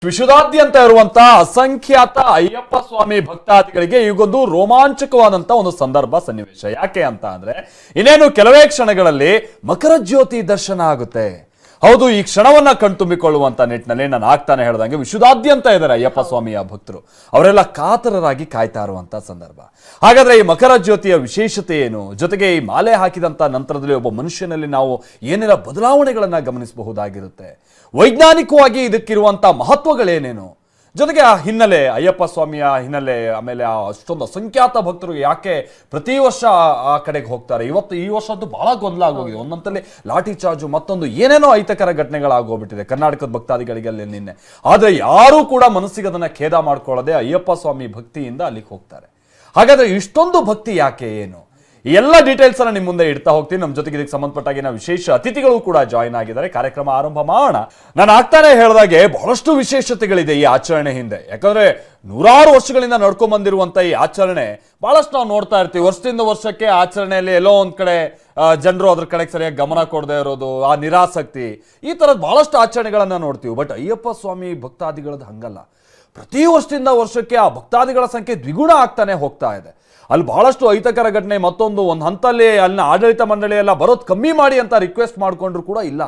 ವಿಶ್ವದಾದ್ಯಂತ ಇರುವಂತಹ ಅಸಂಖ್ಯಾತ ಅಯ್ಯಪ್ಪ ಸ್ವಾಮಿ ಭಕ್ತಾದಿಗಳಿಗೆ ಈಗೊಂದು ರೋಮಾಂಚಕವಾದಂತ ಒಂದು ಸಂದರ್ಭ ಸನ್ನಿವೇಶ. ಯಾಕೆ ಅಂತ ಅಂದ್ರೆ ಇನ್ನೇನು ಕೆಲವೇ ಕ್ಷಣಗಳಲ್ಲಿ ಮಕರ ಜ್ಯೋತಿ ದರ್ಶನ ಆಗುತ್ತೆ. ಹೌದು, ಈ ಕ್ಷಣವನ್ನ ಕಣ್ತುಂಬಿಕೊಳ್ಳುವಂತ ನಿಟ್ಟಿನಲ್ಲಿ ನಾನು ಆಗ್ತಾನೆ ಹೇಳ್ದಂಗೆ ವಿಶ್ವದಾದ್ಯಂತ ಇದ್ದಾರೆ ಅಯ್ಯಪ್ಪ ಸ್ವಾಮಿಯ ಭಕ್ತರು. ಅವರೆಲ್ಲ ಕಾತರರಾಗಿ ಕಾಯ್ತಾ ಇರುವಂತ ಸಂದರ್ಭ. ಹಾಗಾದ್ರೆ ಈ ಮಕರ ಜ್ಯೋತಿಯ ವಿಶೇಷತೆ ಏನು, ಜೊತೆಗೆ ಈ ಮಾಲೆ ಹಾಕಿದಂತ ನಂತರದಲ್ಲಿ ಒಬ್ಬ ಮನುಷ್ಯನಲ್ಲಿ ನಾವು ಏನೆಲ್ಲ ಬದಲಾವಣೆಗಳನ್ನ ಗಮನಿಸಬಹುದಾಗಿರುತ್ತೆ, ವೈಜ್ಞಾನಿಕವಾಗಿ ಇದಕ್ಕಿರುವಂತ ಮಹತ್ವಗಳೇನೇನು, ಜೊತೆಗೆ ಆ ಹಿನ್ನೆಲೆ, ಅಯ್ಯಪ್ಪ ಸ್ವಾಮಿಯ ಹಿನ್ನೆಲೆ, ಆಮೇಲೆ ಅಷ್ಟೊಂದು ಅಸಂಖ್ಯಾತ ಭಕ್ತರು ಯಾಕೆ ಪ್ರತಿ ವರ್ಷ ಆ ಕಡೆಗೆ ಹೋಗ್ತಾರೆ. ಈ ವರ್ಷದ್ದು ಬಹಳ ಗೊಂದಲ ಆಗೋಗಿದೆ. ಒಂದೊಂದಲ್ಲಿ ಲಾಠಿ ಚಾರ್ಜು, ಮತ್ತೊಂದು ಏನೇನೋ ಅಹಿತಕರ ಘಟನೆಗಳಾಗೋಗ್ಬಿಟ್ಟಿದೆ ಕರ್ನಾಟಕದ ಭಕ್ತಾದಿಗಳಿಗೆ ಅಲ್ಲಿ ನಿನ್ನೆ. ಆದ್ರೆ ಯಾರೂ ಕೂಡ ಮನಸ್ಸಿಗೆ ಅದನ್ನ ಖೇದ ಮಾಡ್ಕೊಳ್ಳದೆ ಅಯ್ಯಪ್ಪ ಸ್ವಾಮಿ ಭಕ್ತಿಯಿಂದ ಅಲ್ಲಿಗೆ ಹೋಗ್ತಾರೆ. ಹಾಗಾದ್ರೆ ಇಷ್ಟೊಂದು ಭಕ್ತಿ ಯಾಕೆ, ಏನು, ಈ ಎಲ್ಲ ಡೀಟೇಲ್ಸ್ ಅನ್ನ ನಿಮ್ ಮುಂದೆ ಇಡ್ತಾ ಹೋಗ್ತೀನಿ. ನಮ್ಮ ಜೊತೆಗೆ ಇದಕ್ಕೆ ಸಂಬಂಧಪಟ್ಟಾಗಿನ ವಿಶೇಷ ಅತಿಥಿಗಳು ಕೂಡ ಜಾಯಿನ್ ಆಗಿದ್ದಾರೆ. ಕಾರ್ಯಕ್ರಮ ಆರಂಭ ಮಾಡೋಣ. ನಾನು ಆಗ್ತಾನೆ ಹೇಳಿದಾಗೆ ಬಹಳಷ್ಟು ವಿಶೇಷತೆಗಳಿದೆ ಈ ಆಚರಣೆ ಹಿಂದೆ. ಯಾಕಂದ್ರೆ ನೂರಾರು ವರ್ಷಗಳಿಂದ ನಡ್ಕೊಂಡ್ ಬಂದಿರುವಂತ ಈ ಆಚರಣೆ ಬಹಳಷ್ಟು ನಾವು ನೋಡ್ತಾ ಇರ್ತೀವಿ. ವರ್ಷದಿಂದ ವರ್ಷಕ್ಕೆ ಆಚರಣೆಯಲ್ಲಿ ಎಲ್ಲೋ ಒಂದ್ ಕಡೆ ಜನರು ಅದ್ರ ಕಡೆಗೆ ಸರಿಯಾಗಿ ಗಮನ ಕೊಡದೇ ಇರೋದು, ಆ ನಿರಾಸಕ್ತಿ, ಈ ತರದ ಬಹಳಷ್ಟು ಆಚರಣೆಗಳನ್ನ ನೋಡ್ತೀವಿ. ಬಟ್ ಅಯ್ಯಪ್ಪ ಸ್ವಾಮಿ ಭಕ್ತಾದಿಗಳದ್ದು ಹಂಗಲ್ಲ. ಪ್ರತಿ ವರ್ಷದಿಂದ ವರ್ಷಕ್ಕೆ ಆ ಭಕ್ತಾದಿಗಳ ಸಂಖ್ಯೆ ದ್ವಿಗುಣ ಆಗ್ತಾನೆ ಹೋಗ್ತಾ ಇದೆ. ಅಲ್ಲಿ ಬಹಳಷ್ಟು ಅಹಿತಕರ ಘಟನೆ, ಒಂದು ಹಂತಲ್ಲಿ ಅಲ್ಲಿನ ಆಡಳಿತ ಮಂಡಳಿ ಎಲ್ಲ ಬರೋದು ಕಮ್ಮಿ ಮಾಡಿ ಅಂತ ರಿಕ್ವೆಸ್ಟ್ ಮಾಡಿಕೊಂಡ್ರು ಕೂಡ ಇಲ್ಲ,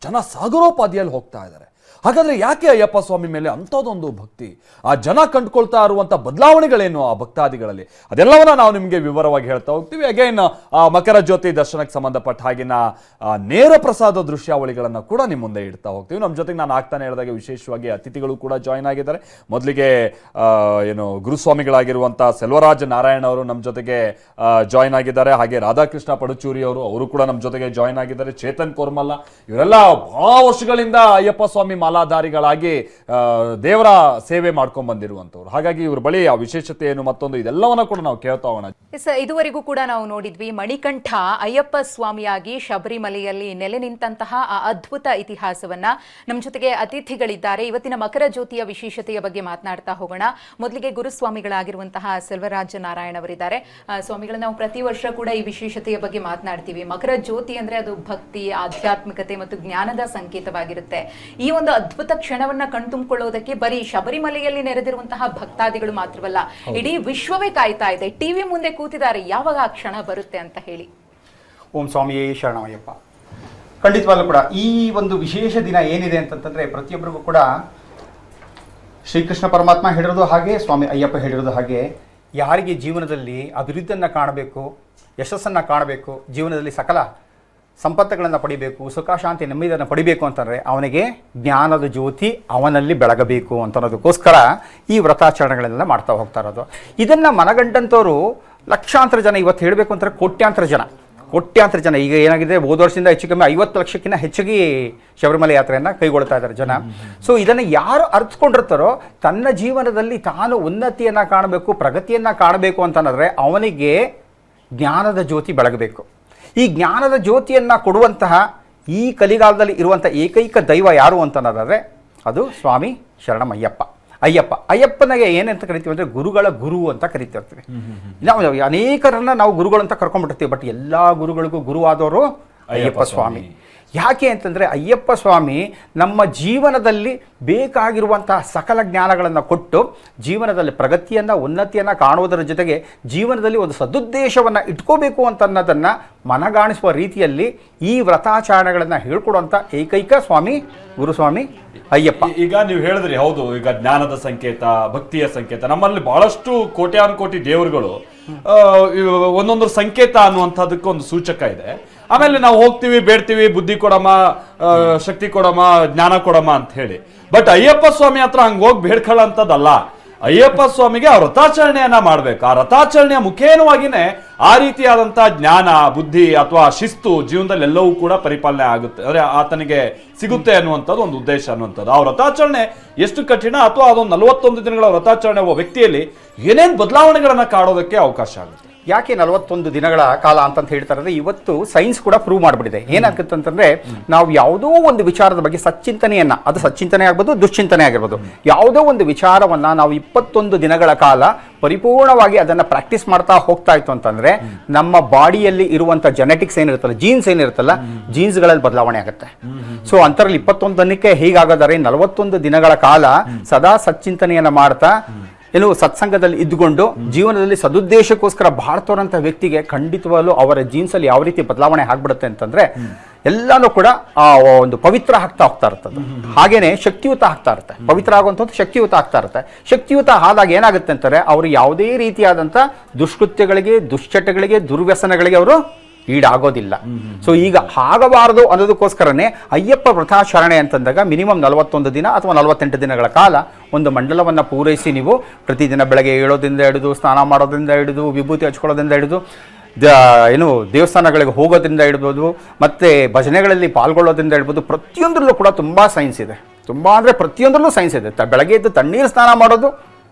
ಜನ ಸಾಗರೋಪಾದಿಯಲ್ಲಿ ಹೋಗ್ತಾ ಇದ್ದಾರೆ. ಹಾಗಾದ್ರೆ ಯಾಕೆ ಅಯ್ಯಪ್ಪ ಸ್ವಾಮಿ ಮೇಲೆ ಅಂಥದ್ದೊಂದು ಭಕ್ತಿ, ಆ ಜನ ಕಂಡುಕೊಳ್ತಾ ಇರುವಂಥ ಬದಲಾವಣೆಗಳೇನು ಆ ಭಕ್ತಾದಿಗಳಲ್ಲಿ, ಅದೆಲ್ಲವನ್ನ ನಾವು ನಿಮಗೆ ವಿವರವಾಗಿ ಹೇಳ್ತಾ ಹೋಗ್ತೀವಿ. ಅಗೈನ್ ಮಕರ ಜ್ಯೋತಿ ದರ್ಶನಕ್ಕೆ ಸಂಬಂಧಪಟ್ಟ ಹಾಗಿನ ನೇರ ಪ್ರಸಾದ ದೃಶ್ಯಾವಳಿಗಳನ್ನು ಕೂಡ ನಿಮ್ಮ ಮುಂದೆ ಇಡ್ತಾ ಹೋಗ್ತೀವಿ. ನಮ್ಮ ಜೊತೆಗೆ ನಾನು ಆಗ್ತಾನೆ ಹೇಳಿದಾಗ ವಿಶೇಷವಾಗಿ ಅತಿಥಿಗಳು ಕೂಡ ಜಾಯ್ನ್ ಆಗಿದ್ದಾರೆ. ಮೊದಲಿಗೆ ಗುರುಸ್ವಾಮಿಗಳಾಗಿರುವಂಥ ಸೆಲ್ವರಾಜ ನಾರಾಯಣ ಅವರು ನಮ್ಮ ಜೊತೆಗೆ ಜಾಯ್ನ್ ಆಗಿದ್ದಾರೆ. ಹಾಗೆ ರಾಧಾಕೃಷ್ಣ ಪಡುಚೂರಿ ಅವರು ಕೂಡ ನಮ್ಮ ಜೊತೆಗೆ ಜಾಯ್ನ್ ಆಗಿದ್ದಾರೆ. ಚೇತನ್ ಕೋರ್ಮಲ್ಲ, ಇವರೆಲ್ಲ ಬಹಳ ವರ್ಷಗಳಿಂದ ಅಯ್ಯಪ್ಪ ಸ್ವಾಮಿ ಮಾಲಾಧಾರಿಗಳಾಗಿ ದೇವರ ಸೇವೆ ಮಾಡ್ಕೊಂಡ್ ಬಂದಿರುವಂತವ್ರು. ಹಾಗಾಗಿ ಇವ್ರ ಬಳಿ ಆ ವಿಶೇಷತೆ ಏನು, ಮತ್ತೊಂದು ಇದೆಲ್ಲವನ್ನ ಕೂಡ ನಾವು ಕೇಳ್ತಾ ಹೋಗೋಣ. ಇದುವರೆಗೂ ಕೂಡ ನಾವು ನೋಡಿದ್ವಿ ಮಣಿಕಂಠ ಅಯ್ಯಪ್ಪ ಸ್ವಾಮಿಯಾಗಿ ಶಬರಿಮಲೆಯಲ್ಲಿ ನೆಲೆ ನಿಂತಹ ಆ ಅದ್ಭುತ ಇತಿಹಾಸವನ್ನ. ನಮ್ಮ ಜೊತೆಗೆ ಅತಿಥಿಗಳಿದ್ದಾರೆ. ಇವತ್ತಿನ ಮಕರ ಜ್ಯೋತಿಯ ವಿಶೇಷತೆಯ ಬಗ್ಗೆ ಮಾತನಾಡ್ತಾ ಹೋಗೋಣ. ಮೊದಲಿಗೆ ಗುರುಸ್ವಾಮಿಗಳಾಗಿರುವಂತಹ ಸೆಲ್ವರಾಜ ನಾರಾಯಣ ಅವರಿದ್ದಾರೆ. ಸ್ವಾಮಿಗಳ, ನಾವು ಪ್ರತಿ ವರ್ಷ ಕೂಡ ಈ ವಿಶೇಷತೆಯ ಬಗ್ಗೆ ಮಾತನಾಡ್ತೀವಿ. ಮಕರ ಜ್ಯೋತಿ ಅಂದ್ರೆ ಅದು ಭಕ್ತಿ, ಆಧ್ಯಾತ್ಮಿಕತೆ ಮತ್ತು ಜ್ಞಾನದ ಸಂಕೇತವಾಗಿರುತ್ತೆ. ಈ ಒಂದು ಅದ್ಭುತ ಕ್ಷಣವನ್ನ ಕಣ್ತುಂಬಿಕೊಳ್ಳೋದಕ್ಕೆ ಬರೀ ಶಬರಿಮಲೆಯಲ್ಲಿ ನೆರೆದಿರುವಂತಹ ಭಕ್ತಾದಿಗಳು ಮಾತ್ರವಲ್ಲ, ಇಡೀ ವಿಶ್ವವೇ ಕಾಯ್ತಾ ಇದೆ, ಟಿವಿ ಮುಂದೆ ಕೂತಿದ್ದಾರೆ, ಯಾವಾಗ ಆ ಕ್ಷಣ ಬರುತ್ತೆ ಅಂತ ಹೇಳಿ. ಓಂ ಸ್ವಾಮಿಯೇ ಶರಣಮಯ್ಯಪ್ಪ. ಖಂಡಿತವಾಗ್ಲೂ ಕೂಡ ಈ ಒಂದು ವಿಶೇಷ ದಿನ ಏನಿದೆ ಅಂತಂತಂದ್ರೆ ಪ್ರತಿಯೊಬ್ಬರಿಗೂ ಕೂಡ ಶ್ರೀಕೃಷ್ಣ ಪರಮಾತ್ಮ ಹೇಳಿರೋದು ಹಾಗೆ, ಸ್ವಾಮಿ ಅಯ್ಯಪ್ಪ ಹೇಳಿರೋದು ಹಾಗೆ, ಯಾರಿಗೆ ಜೀವನದಲ್ಲಿ ಅಭಿವೃದ್ಧಿಯನ್ನು ಕಾಣಬೇಕು, ಯಶಸ್ಸನ್ನು ಕಾಣಬೇಕು, ಜೀವನದಲ್ಲಿ ಸಕಲ ಸಂಪತ್ತುಗಳನ್ನು ಪಡಿಬೇಕು, ಸುಖ ಶಾಂತಿ ನೆಮ್ಮದಿಯನ್ನು ಪಡಿಬೇಕು ಅಂತಂದರೆ ಅವನಿಗೆ ಜ್ಞಾನದ ಜ್ಯೋತಿ ಅವನಲ್ಲಿ ಬೆಳಗಬೇಕು ಅಂತ ಅನ್ನೋದಕ್ಕೋಸ್ಕರ ಈ ವ್ರತಾಚರಣೆಗಳೆಲ್ಲ ಮಾಡ್ತಾ ಹೋಗ್ತಾ ಇರೋದು. ಇದನ್ನು ಮನಗಂಡಂಥವ್ರು ಲಕ್ಷಾಂತರ ಜನ, ಇವತ್ತು ಹೇಳಬೇಕು ಅಂತಾರೆ ಕೋಟ್ಯಾಂತರ ಜನ. ಈಗ ಏನಾಗಿದೆ, ಹೋದ ವರ್ಷದಿಂದ ಹೆಚ್ಚು ಕಮ್ಮಿ 50 ಲಕ್ಷಕ್ಕಿಂತ ಹೆಚ್ಚಿಗೆ ಶಬರಿಮಲೆ ಯಾತ್ರೆಯನ್ನು ಕೈಗೊಳ್ತಾ ಇದ್ದಾರೆ ಜನ. ಸೊ ಇದನ್ನು ಯಾರು ಅರ್ಥಕೊಂಡಿರ್ತಾರೋ, ತನ್ನ ಜೀವನದಲ್ಲಿ ತಾನು ಉನ್ನತಿಯನ್ನು ಕಾಣಬೇಕು, ಪ್ರಗತಿಯನ್ನು ಕಾಣಬೇಕು ಅಂತಂದರೆ ಅವನಿಗೆ ಜ್ಞಾನದ ಜ್ಯೋತಿ ಬೆಳಗಬೇಕು. ಈ ಜ್ಞಾನದ ಜ್ಯೋತಿಯನ್ನು ಕೊಡುವಂತಹ ಈ ಕಲಿಗಾಲದಲ್ಲಿ ಇರುವಂಥ ಏಕೈಕ ದೈವ ಯಾರು ಅಂತಂದರೆ ಅದು ಸ್ವಾಮಿ ಅಯ್ಯಪ್ಪನಿಗೆ ಏನಂತ ಕರಿತೀವಿ ಅಂದರೆ ಗುರುಗಳ ಗುರು ಅಂತ ಕರಿತಿರ್ತೀವಿ. ನಾವು ಅನೇಕರನ್ನ ನಾವು ಗುರುಗಳು ಅಂತ ಕರ್ಕೊಂಡ್ಬಿಟ್ಟಿರ್ತೀವಿ. ಬಟ್ ಎಲ್ಲ ಗುರುಗಳಿಗೂ ಗುರುವಾದವರು ಅಯ್ಯಪ್ಪ ಸ್ವಾಮಿ. ಯಾಕೆ ಅಂತಂದರೆ ಅಯ್ಯಪ್ಪ ಸ್ವಾಮಿ ನಮ್ಮ ಜೀವನದಲ್ಲಿ ಬೇಕಾಗಿರುವಂತಹ ಸಕಲ ಜ್ಞಾನಗಳನ್ನು ಕೊಟ್ಟು ಜೀವನದಲ್ಲಿ ಪ್ರಗತಿಯನ್ನು, ಉನ್ನತಿಯನ್ನು ಕಾಣುವುದರ ಜೊತೆಗೆ ಜೀವನದಲ್ಲಿ ಒಂದು ಸದುದ್ದೇಶವನ್ನು ಇಟ್ಕೋಬೇಕು ಅಂತ ಅನ್ನೋದನ್ನು ಮನಗಾಣಿಸುವ ರೀತಿಯಲ್ಲಿ ಈ ವ್ರತಾಚರಣೆಗಳನ್ನು ಹೇಳ್ಕೊಡುವಂಥ ಏಕೈಕ ಸ್ವಾಮಿ ಗುರುಸ್ವಾಮಿ ಅಯ್ಯಪ್ಪ. ಈಗ ನೀವು ಹೇಳಿದ್ರಿ, ಹೌದು, ಈಗ ಜ್ಞಾನದ ಸಂಕೇತ, ಭಕ್ತಿಯ ಸಂಕೇತ. ನಮ್ಮಲ್ಲಿ ಬಹಳಷ್ಟು ಕೋಟಿ ದೇವರುಗಳು ಒಂದೊಂದು ಸಂಕೇತ ಅನ್ನುವಂಥದ್ದಕ್ಕೆ ಒಂದು ಸೂಚಕ ಇದೆ. ಆಮೇಲೆ ನಾವು ಹೋಗ್ತೀವಿ, ಬೇಡ್ತೀವಿ, ಬುದ್ಧಿ ಕೊಡಮ್ಮ, ಶಕ್ತಿ ಕೊಡಮ್ಮ, ಜ್ಞಾನ ಕೊಡಮ್ಮ ಅಂತ ಹೇಳಿ. ಬಟ್ ಅಯ್ಯಪ್ಪ ಸ್ವಾಮಿ ಹತ್ರ ಹಂಗೆ ಹೋಗಿ ಬೇಡ್ಕೊಳ್ಳೋಂಥದ್ದಲ್ಲ. ಅಯ್ಯಪ್ಪ ಸ್ವಾಮಿಗೆ ಆ ವ್ರತಾಚರಣೆಯನ್ನ ಮಾಡ್ಬೇಕು. ಆ ವ್ರತಾಚರಣೆಯ ಮುಖೇನವಾಗಿನೇ ಆ ರೀತಿಯಾದಂತಹ ಜ್ಞಾನ, ಬುದ್ಧಿ ಅಥವಾ ಶಿಸ್ತು ಜೀವನದಲ್ಲಿ ಎಲ್ಲವೂ ಕೂಡ ಪರಿಪಾಲನೆ ಆಗುತ್ತೆ, ಅಂದ್ರೆ ಆತನಿಗೆ ಸಿಗುತ್ತೆ ಅನ್ನುವಂಥದ್ದು ಒಂದು ಉದ್ದೇಶ ಅನ್ನುವಂಥದ್ದು. ಆ ವ್ರತಾಚರಣೆ ಎಷ್ಟು ಕಠಿಣ, ಅಥವಾ ಅದೊಂದು 41 ದಿನಗಳ ವ್ರತಾಚರಣೆ ಒಬ್ಬ ವ್ಯಕ್ತಿಯಲ್ಲಿ ಏನೇನು ಬದಲಾವಣೆಗಳನ್ನ ಕಾಣೋದಕ್ಕೆ ಅವಕಾಶ ಆಗುತ್ತೆ. ಯಾಕೆ 41 ದಿನಗಳ ಕಾಲ ಅಂತಂತ ಹೇಳ್ತಾರೆ ಅಂದ್ರೆ ಇವತ್ತು ಸೈನ್ಸ್ ಕೂಡ ಪ್ರೂವ್ ಮಾಡಿಬಿಟ್ಟಿದೆ. ಏನಾಗುತ್ತೆ ಅಂತಂದ್ರೆ ನಾವು ಯಾವುದೋ ಒಂದು ವಿಚಾರದ ಬಗ್ಗೆ ಸಚ್ಚಿಂತನೆಯನ್ನ, ಅದು ಸಚ್ಚಿಂತನೆ ಆಗ್ಬೋದು ದುಶ್ಚಿಂತನೆ ಆಗಿರ್ಬೋದು, ಯಾವುದೋ ಒಂದು ವಿಚಾರವನ್ನ ನಾವು 21 ದಿನಗಳ ಕಾಲ ಪರಿಪೂರ್ಣವಾಗಿ ಅದನ್ನ ಪ್ರಾಕ್ಟೀಸ್ ಮಾಡ್ತಾ ಹೋಗ್ತಾ ಇತ್ತು ಅಂತಂದ್ರೆ ನಮ್ಮ ಬಾಡಿಯಲ್ಲಿ ಇರುವಂತ ಜೆನೆಟಿಕ್ಸ್ ಏನಿರುತ್ತಲ್ಲ, ಜೀನ್ಸ್ ಏನಿರುತ್ತಲ್ಲ, ಜೀನ್ಸ್ಗಳಲ್ಲಿ ಬದಲಾವಣೆ ಆಗುತ್ತೆ. ಸೊ ಅಂತರಲ್ಲಿ 21 ದಿನಕ್ಕೆ ಹೀಗಾಗೋದಾರೆ 41 ದಿನಗಳ ಕಾಲ ಸದಾ ಸಚ್ಚಿಂತನೆಯನ್ನ ಮಾಡ್ತಾ ಏನು ಸತ್ಸಂಗದಲ್ಲಿ ಇದ್ದುಕೊಂಡು ಜೀವನದಲ್ಲಿ ಸದುದ್ದೇಶಕ್ಕೋಸ್ಕರ ಬಾಳ್ತೋರಂಥ ವ್ಯಕ್ತಿಗೆ ಖಂಡಿತವಾಗ್ಲೂ ಅವರ ಜೀನ್ಸಲ್ಲಿ ಯಾವ ರೀತಿ ಬದಲಾವಣೆ ಆಗ್ಬಿಡುತ್ತೆ ಅಂತಂದ್ರೆ ಎಲ್ಲಾನು ಕೂಡ ಒಂದು ಪವಿತ್ರ ಆಗ್ತಾ ಹೋಗ್ತಾ ಇರ್ತದೆ. ಹಾಗೇನೆ ಶಕ್ತಿಯುತ ಆಗ್ತಾ ಇರುತ್ತೆ. ಪವಿತ್ರ ಆಗುವಂಥದ್ದು ಶಕ್ತಿಯುತ ಆಗ್ತಾ ಇರುತ್ತೆ. ಶಕ್ತಿಯುತ ಆದಾಗ ಏನಾಗುತ್ತೆ ಅಂತಾರೆ, ಅವರು ಯಾವುದೇ ರೀತಿಯಾದಂಥ ದುಷ್ಕೃತ್ಯಗಳಿಗೆ, ದುಶ್ಚಟಗಳಿಗೆ, ದುರ್ವ್ಯಸನಗಳಿಗೆ ಅವರು ಈಡಾಗೋದಿಲ್ಲ. ಸೊ ಈಗ ಆಗಬಾರದು ಅನ್ನೋದಕ್ಕೋಸ್ಕರನೇ ಅಯ್ಯಪ್ಪ ವ್ರತಾಚರಣೆ ಅಂತಂದಾಗ ಮಿನಿಮಮ್ 41 ದಿನ ಅಥವಾ 48 ದಿನಗಳ ಕಾಲ ಒಂದು ಮಂಡಲವನ್ನು ಪೂರೈಸಿ ನೀವು ಪ್ರತಿದಿನ ಬೆಳಗ್ಗೆ ಏಳೋದ್ರಿಂದ ಹಿಡಿದು, ಸ್ನಾನ ಮಾಡೋದ್ರಿಂದ ಹಿಡಿದು, ವಿಭೂತಿ ಹಚ್ಕೊಳ್ಳೋದ್ರಿಂದ ಹಿಡಿದು, ಏನು ದೇವಸ್ಥಾನಗಳಿಗೆ ಹೋಗೋದ್ರಿಂದ ಹಿಡ್ಬೋದು, ಮತ್ತೆ ಭಜನೆಗಳಲ್ಲಿ ಪಾಲ್ಗೊಳ್ಳೋದ್ರಿಂದ ಹಿಡ್ಬೋದು, ಪ್ರತಿಯೊಂದರಲ್ಲೂ ಕೂಡ ತುಂಬಾ ಸೈನ್ಸ್ ಇದೆ. ತುಂಬಾ ಅಂದ್ರೆ ಪ್ರತಿಯೊಂದರಲ್ಲೂ ಸೈನ್ಸ್ ಇದೆ. ಬೆಳಗ್ಗೆ ಎದ್ದು ತಣ್ಣೀರು ಸ್ನಾನ ಮಾಡೋದು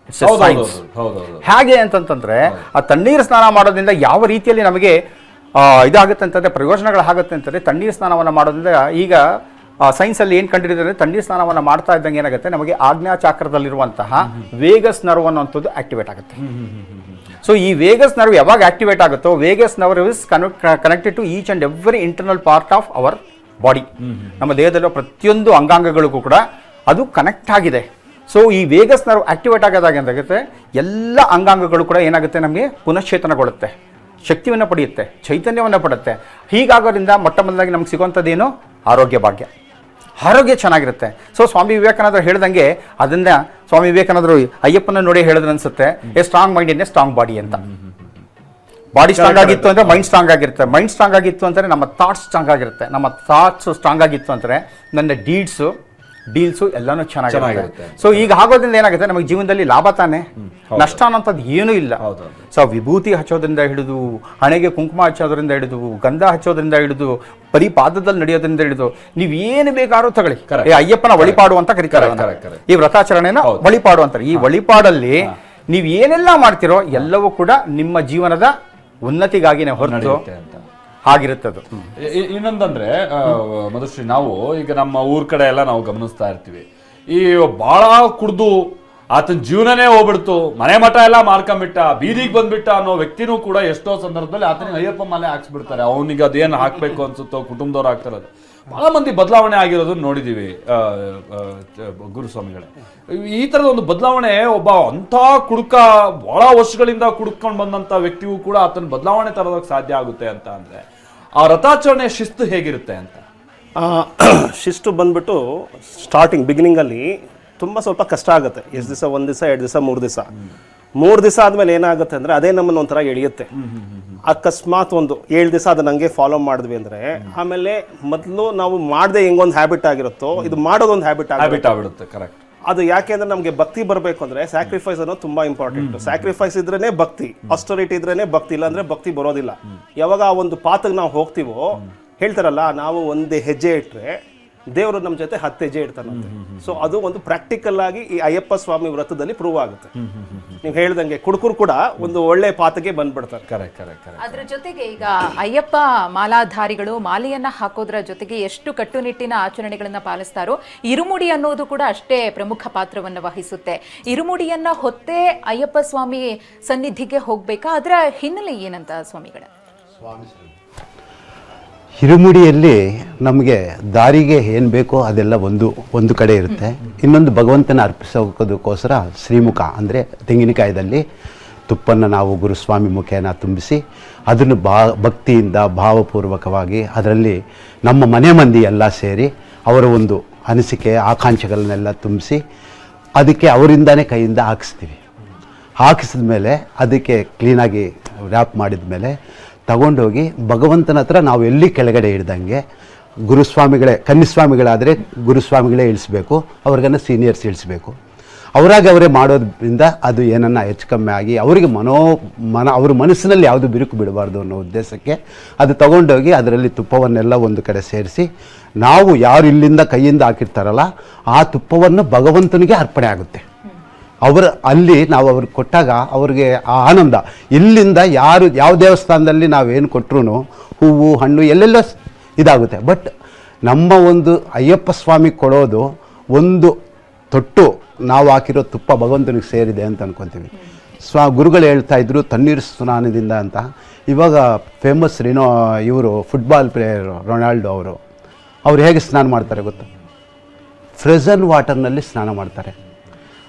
ಸೈನ್ಸ್. ಹೇಗೆ ಅಂತಂತಂದ್ರೆ ಆ ತಣ್ಣೀರು ಸ್ನಾನ ಮಾಡೋದ್ರಿಂದ ಯಾವ ರೀತಿಯಲ್ಲಿ ನಮಗೆ ಇದಾಗುತ್ತೆ ಅಂತಂದರೆ ಪ್ರಯೋಜನಗಳಾಗುತ್ತೆ ಅಂತಂದರೆ ತಣ್ಣೀರು ಸ್ನಾನವನ್ನು ಮಾಡೋದ್ರಿಂದ ಈಗ ಸೈನ್ಸಲ್ಲಿ ಏನು ಕಂಡಿಡಿದರೆ ತಣ್ಣೀರು ಸ್ನಾನವನ್ನು ಮಾಡ್ತಾ ಇದ್ದಂಗೆ ಏನಾಗುತ್ತೆ, ನಮಗೆ ಆಜ್ಞಾಚಕ್ರದಲ್ಲಿರುವಂತಹ ವೇಗಸ್ ನರ್ವ್ ಅನ್ನುವಂಥದ್ದು ಆಕ್ಟಿವೇಟ್ ಆಗುತ್ತೆ. ಸೊ ಈ ವೇಗಸ್ ನರ್ವ್ ಯಾವಾಗ ಆಕ್ಟಿವೇಟ್ ಆಗುತ್ತೋ, vagus nerve is connected to each and every internal part of our body. ನಮ್ಮ ದೇಹದಲ್ಲಿರೋ ಪ್ರತಿಯೊಂದು ಅಂಗಾಂಗಗಳಿಗೂ ಕೂಡ ಅದು ಕನೆಕ್ಟ್ ಆಗಿದೆ. ಸೊ ಈ ವೇಗಸ್ ನರ್ವ್ ಆಕ್ಟಿವೇಟ್ ಆಗೋದಾಗ ಏನಾಗುತ್ತೆ, ಎಲ್ಲ ಅಂಗಾಂಗಗಳು ಕೂಡ ಏನಾಗುತ್ತೆ, ನಮಗೆ ಪುನಶ್ಚೇತನಗೊಳ್ಳುತ್ತೆ, ಶಕ್ತಿಯನ್ನು ಪಡೆಯುತ್ತೆ, ಚೈತನ್ಯವನ್ನು ಪಡುತ್ತೆ. ಹೀಗಾಗೋದ್ರಿಂದ ಮೊಟ್ಟ ಮೊದಲಾಗಿ ನಮ್ಗೆ ಸಿಗುವಂಥದ್ದೇನು, ಆರೋಗ್ಯ ಭಾಗ್ಯ, ಆರೋಗ್ಯ ಚೆನ್ನಾಗಿರುತ್ತೆ. ಸೊ ಸ್ವಾಮಿ ವಿವೇಕಾನಂದರು ಹೇಳ್ದಂಗೆ ಅದನ್ನ ಸ್ವಾಮಿ ವಿವೇಕಾನಂದರು ಅಯ್ಯಪ್ಪನ ನೋಡಿ ಹೇಳಿದ್ರು ಅನ್ಸುತ್ತೆ, A strong mind in a strong body ಅಂತ. ಬಾಡಿ ಸ್ಟ್ರಾಂಗ್ ಆಗಿತ್ತು ಅಂದರೆ ಮೈಂಡ್ ಸ್ಟ್ರಾಂಗ್ ಆಗಿರುತ್ತೆ. ಮೈಂಡ್ ಸ್ಟ್ರಾಂಗ್ ಆಗಿತ್ತು ಅಂದರೆ ನಮ್ಮ ಥಾಟ್ಸ್ ಸ್ಟ್ರಾಂಗ್ ಆಗಿರುತ್ತೆ. ನಮ್ಮ ಥಾಟ್ಸ್ ಸ್ಟ್ರಾಂಗ್ ಆಗಿತ್ತು ಅಂದರೆ ನನ್ನ ಡೀಲ್ಸು ಎಲ್ಲಾನು ಚೆನ್ನಾಗಿರುತ್ತೆ. ಸೊ ಈಗ ಆಗೋದ್ರಿಂದ ಏನಾಗುತ್ತೆ, ನಮಗೆ ಜೀವನದಲ್ಲಿ ಲಾಭ ತಾನೆ, ನಷ್ಟ ಅನ್ನೋಂಥದ್ದು ಏನೂ ಇಲ್ಲ. ಸೊ ವಿಭೂತಿ ಹಚ್ಚೋದ್ರಿಂದ ಹಿಡಿದು, ಹಣೆಗೆ ಕುಂಕುಮ ಹಚ್ಚೋದ್ರಿಂದ ಹಿಡಿದು, ಗಂಧ ಹಚ್ಚೋದ್ರಿಂದ ಹಿಡಿದು, ಪರಿಪಾದದಲ್ಲಿ ನಡೆಯೋದ್ರಿಂದ ಹಿಡಿದು, ನೀವು ಏನು ಬೇಕಾದ್ರೂ ತಗೊಳ್ಳಿ. ಅಯ್ಯಪ್ಪನ ವಳಿಪಾಡು ಅಂತ ಕರೀತಾರೆ ಈ ವ್ರತಾಚರಣೆನ, ವಳಿಪಾಡು ಅಂತಾರೆ. ಈ ವಳಿಪಾಡಲ್ಲಿ ನೀವು ಏನೆಲ್ಲ ಮಾಡ್ತಿರೋ ಎಲ್ಲವೂ ಕೂಡ ನಿಮ್ಮ ಜೀವನದ ಉನ್ನತಿಗಾಗಿನೇ ಹೊರತು ಆಗಿರುತ್ತದು. ಇನ್ನೊಂದಂದ್ರೆ ಮಧುಶ್ರೀ, ನಾವು ಈಗ ನಮ್ಮ ಊರ್ ಕಡೆ ಎಲ್ಲ ನಾವು ಗಮನಿಸ್ತಾ ಇರ್ತೀವಿ, ಈ ಬಾಳ ಕುಡ್ದು ಆತನ ಜೀವನನೇ ಹೋಗ್ಬಿಡ್ತು, ಮನೆ ಮಠ ಎಲ್ಲ ಮಾರ್ಕೊಂಬಿಟ್ಟ, ಬೀದಿಗೆ ಬಂದ್ಬಿಟ್ಟ ಅನ್ನೋ ವ್ಯಕ್ತಿನೂ ಕೂಡ ಎಷ್ಟೋ ಸಂದರ್ಭದಲ್ಲಿ ಆತನಿಗೆ ಅಯ್ಯಪ್ಪ ಮಾಲೆ ಹಾಕ್ಸ್ಬಿಡ್ತಾರೆ. ಅವನಿಗೆ ಅದೇನು ಹಾಕ್ಬೇಕು ಅನ್ಸುತ್ತೋ ಕುಟುಂಬದವ್ರು ಹಾಕ್ತಾರದು. ಬಹಳ ಮಂದಿ ಬದಲಾವಣೆ ಆಗಿರೋದನ್ನ ನೋಡಿದೀವಿ ಗುರುಸ್ವಾಮಿಗಳೇ. ಈ ತರದ ಒಂದು ಬದಲಾವಣೆ, ಒಬ್ಬ ಅಂಥ ಕುಡುಕ ಬಹಳ ವರ್ಷಗಳಿಂದ ಕುಡ್ಕೊಂಡು ಬಂದಂತ ವ್ಯಕ್ತಿಗೂ ಕೂಡ ಆತನ ಬದಲಾವಣೆ ತರೋದಕ್ಕೆ ಸಾಧ್ಯ ಆಗುತ್ತೆ ಅಂತ ಅಂದ್ರೆ ಆ ರಥಾಚರಣೆ ಶಿಸ್ತು ಹೇಗಿರುತ್ತೆ ಅಂತ? ಶಿಸ್ತು ಬಂದ್ಬಿಟ್ಟು ಸ್ಟಾರ್ಟಿಂಗ್ ಬಿಗಿನಿಂಗಲ್ಲಿ ತುಂಬ ಸ್ವಲ್ಪ ಕಷ್ಟ ಆಗುತ್ತೆ. ಎಷ್ಟು ದಿವಸ, 1 ದಿವಸ, 2 ದಿವಸ, 3 ದಿವಸ. 3 ದಿವಸ ಆದಮೇಲೆ ಏನಾಗುತ್ತೆ ಅಂದರೆ ಅದೇ ನಮ್ಮನ್ನು ಒಂಥರ ಎಳೆಯುತ್ತೆ. ಅಕಸ್ಮಾತ್ ಒಂದು 7 ದಿವಸ ಅದನ್ನ ಹಂಗೆ ಫಾಲೋ ಮಾಡಿದ್ವಿ ಅಂದರೆ ಆಮೇಲೆ ಮೊದಲು ನಾವು ಮಾಡದೆ ಹೆಂಗೊಂದು ಹ್ಯಾಬಿಟ್ ಆಗಿರುತ್ತೋ, ಇದು ಮಾಡೋದೊಂದು ಹ್ಯಾಬಿಟ್ ಆಗ್ಬಿಡುತ್ತೆ. ಕರೆಕ್ಟ್. ಅದು ಯಾಕೆ ಅಂದ್ರೆ ನಮಗೆ ಭಕ್ತಿ ಬರಬೇಕು ಅಂದ್ರೆ ಸ್ಯಾಕ್ರಿಫೈಸ್ ಅನ್ನೋದು ತುಂಬಾ ಇಂಪಾರ್ಟೆಂಟ್. ಸ್ಯಾಕ್ರಿಫೈಸ್ ಇದ್ರೇನೆ ಭಕ್ತಿ, ಆಸ್ಟರಿಟಿ ಇದ್ರೇನೆ ಭಕ್ತಿ, ಇಲ್ಲ ಅಂದ್ರೆ ಭಕ್ತಿ ಬರೋದಿಲ್ಲ. ಯಾವಾಗ ಆ ಒಂದು ಪಾತ್ಗೆ ನಾವು ಹೋಗ್ತೀವೋ, ಹೇಳ್ತಾರಲ್ಲ, ನಾವು ಒಂದು ಹೆಜ್ಜೆ ಇಟ್ಟರೆ ದೇವರು ನಮ್ಮ ಜೊತೆ 10 ಹೆಜ್ಜೆ ಇಡ್ತಾನಂತೆ. ಸೊ ಅದು ಒಂದು ಪ್ರಾಕ್ಟಿಕಲ್ ಆಗಿ ಈ ಅಯ್ಯಪ್ಪ ಸ್ವಾಮಿ ವ್ರತದಲ್ಲಿ ಪ್ರೂವ್ ಆಗುತ್ತೆ. ನೀವು ಹೇಳ್ದಂಗೆ ಕುಡುಕರು ಕೂಡ ಒಂದು ಒಳ್ಳೆ ಪಾತಗೆ ಬಂದ್ಬಿಡ್ತಾರೆ. ಅದ್ರ ಜೊತೆಗೆ ಈಗ ಅಯ್ಯಪ್ಪ ಮಾಲಾಧಾರಿಗಳು ಮಾಲೆಯನ್ನ ಹಾಕೋದ್ರ ಜೊತೆಗೆ ಎಷ್ಟು ಕಟ್ಟುನಿಟ್ಟಿನ ಆಚರಣೆಗಳನ್ನ ಪಾಲಿಸ್ತಾರೋ, ಇರುಮುಡಿ ಅನ್ನೋದು ಕೂಡ ಅಷ್ಟೇ ಪ್ರಮುಖ ಪಾತ್ರವನ್ನು ವಹಿಸುತ್ತೆ. ಇರುಮುಡಿಯನ್ನ ಹೊತ್ತೇ ಅಯ್ಯಪ್ಪ ಸ್ವಾಮಿ ಸನ್ನಿಧಿಗೆ ಹೋಗ್ಬೇಕಾ? ಅದರ ಹಿನ್ನೆಲೆ ಏನಂತ ಸ್ವಾಮಿಗಳ? ಹಿರುಮುಡಿಯಲ್ಲಿ ನಮಗೆ ದಾರಿಗೆ ಏನು ಬೇಕೋ ಅದೆಲ್ಲ ಒಂದು ಕಡೆ ಇರುತ್ತೆ. ಇನ್ನೊಂದು ಭಗವಂತನ ಅರ್ಪಿಸೋದಕ್ಕೋಸ್ಕರ ಶ್ರೀಮುಖ ಅಂದರೆ ತೆಂಗಿನಕಾಯದಲ್ಲಿ ತುಪ್ಪನ್ನು ನಾವು ಗುರುಸ್ವಾಮಿ ಮುಖೇನ ತುಂಬಿಸಿ ಅದನ್ನು ಭಕ್ತಿಯಿಂದ ಭಾವಪೂರ್ವಕವಾಗಿ ಅದರಲ್ಲಿ ನಮ್ಮ ಮನೆ ಮಂದಿ ಎಲ್ಲ ಸೇರಿ ಅವರ ಒಂದು ಅನಿಸಿಕೆ ಆಕಾಂಕ್ಷೆಗಳನ್ನೆಲ್ಲ ತುಂಬಿಸಿ ಅದಕ್ಕೆ ಅವರಿಂದನೇ ಕೈಯಿಂದ ಹಾಕಿಸಿದ ಮೇಲೆ ಅದಕ್ಕೆ ಕ್ಲೀನಾಗಿ ರ್ಯಾಪ್ ಮಾಡಿದ ಮೇಲೆ ತಗೊಂಡೋಗಿ ಭಗವಂತನ ಹತ್ರ ನಾವು ಎಲ್ಲಿ ಕೆಳಗಡೆ ಹಿಡ್ದಂಗೆ ಗುರುಸ್ವಾಮಿಗಳೇ, ಕನ್ನಿಸ್ವಾಮಿಗಳಾದರೆ ಗುರುಸ್ವಾಮಿಗಳೇ ಇಳಿಸ್ಬೇಕು, ಅವ್ರಿಗನ್ನ ಸೀನಿಯರ್ಸ್ ಇಳಿಸ್ಬೇಕು. ಅವರೇ ಮಾಡೋದ್ರಿಂದ ಅದು ಏನನ್ನ ಹೆಚ್ಚು ಕಮ್ಮಿ ಆಗಿ ಅವರಿಗೆ ಅವ್ರ ಮನಸ್ಸಿನಲ್ಲಿ ಯಾವುದು ಬಿರುಕು ಬಿಡಬಾರ್ದು ಅನ್ನೋ ಉದ್ದೇಶಕ್ಕೆ ಅದು ತಗೊಂಡೋಗಿ ಅದರಲ್ಲಿ ತುಪ್ಪವನ್ನೆಲ್ಲ ಒಂದು ಕಡೆ ಸೇರಿಸಿ ನಾವು ಯಾರು ಇಲ್ಲಿಂದ ಕೈಯಿಂದ ಹಾಕಿರ್ತಾರಲ್ಲ ಆ ತುಪ್ಪವನ್ನು ಭಗವಂತನಿಗೆ ಅರ್ಪಣೆ ಆಗುತ್ತೆ. ಅಲ್ಲಿ ನಾವು ಅವ್ರಿಗೆ ಕೊಟ್ಟಾಗ ಅವ್ರಿಗೆ ಆ ಆನಂದ ಇಲ್ಲಿಂದ ಯಾವ ದೇವಸ್ಥಾನದಲ್ಲಿ ನಾವೇನು ಕೊಟ್ಟರು ಹೂವು ಹಣ್ಣು ಎಲ್ಲೆಲ್ಲ ಇದಾಗುತ್ತೆ. ಬಟ್ ನಮ್ಮ ಒಂದು ಅಯ್ಯಪ್ಪ ಸ್ವಾಮಿ ಕೊಡೋದು ಒಂದು ತೊಟ್ಟು ನಾವು ಹಾಕಿರೋ ತುಪ್ಪ ಭಗವಂತನಿಗೆ ಸೇರಿದೆ ಅಂತ ಅನ್ಕೊತೀವಿ. ಗುರುಗಳು ಹೇಳ್ತಾ ಇದ್ರು ತಣ್ಣೀರು ಸ್ನಾನದಿಂದ ಅಂತ. ಇವಾಗ ಫೇಮಸ್ ಇವರು ಫುಟ್ಬಾಲ್ ಪ್ಲೇಯರ್ ರೊನಾಲ್ಡೋ ಅವರು ಹೇಗೆ ಸ್ನಾನ ಮಾಡ್ತಾರೆ ಗೊತ್ತಾ? ಫ್ರೋಝನ್ ವಾಟರ್ನಲ್ಲಿ ಸ್ನಾನ ಮಾಡ್ತಾರೆ.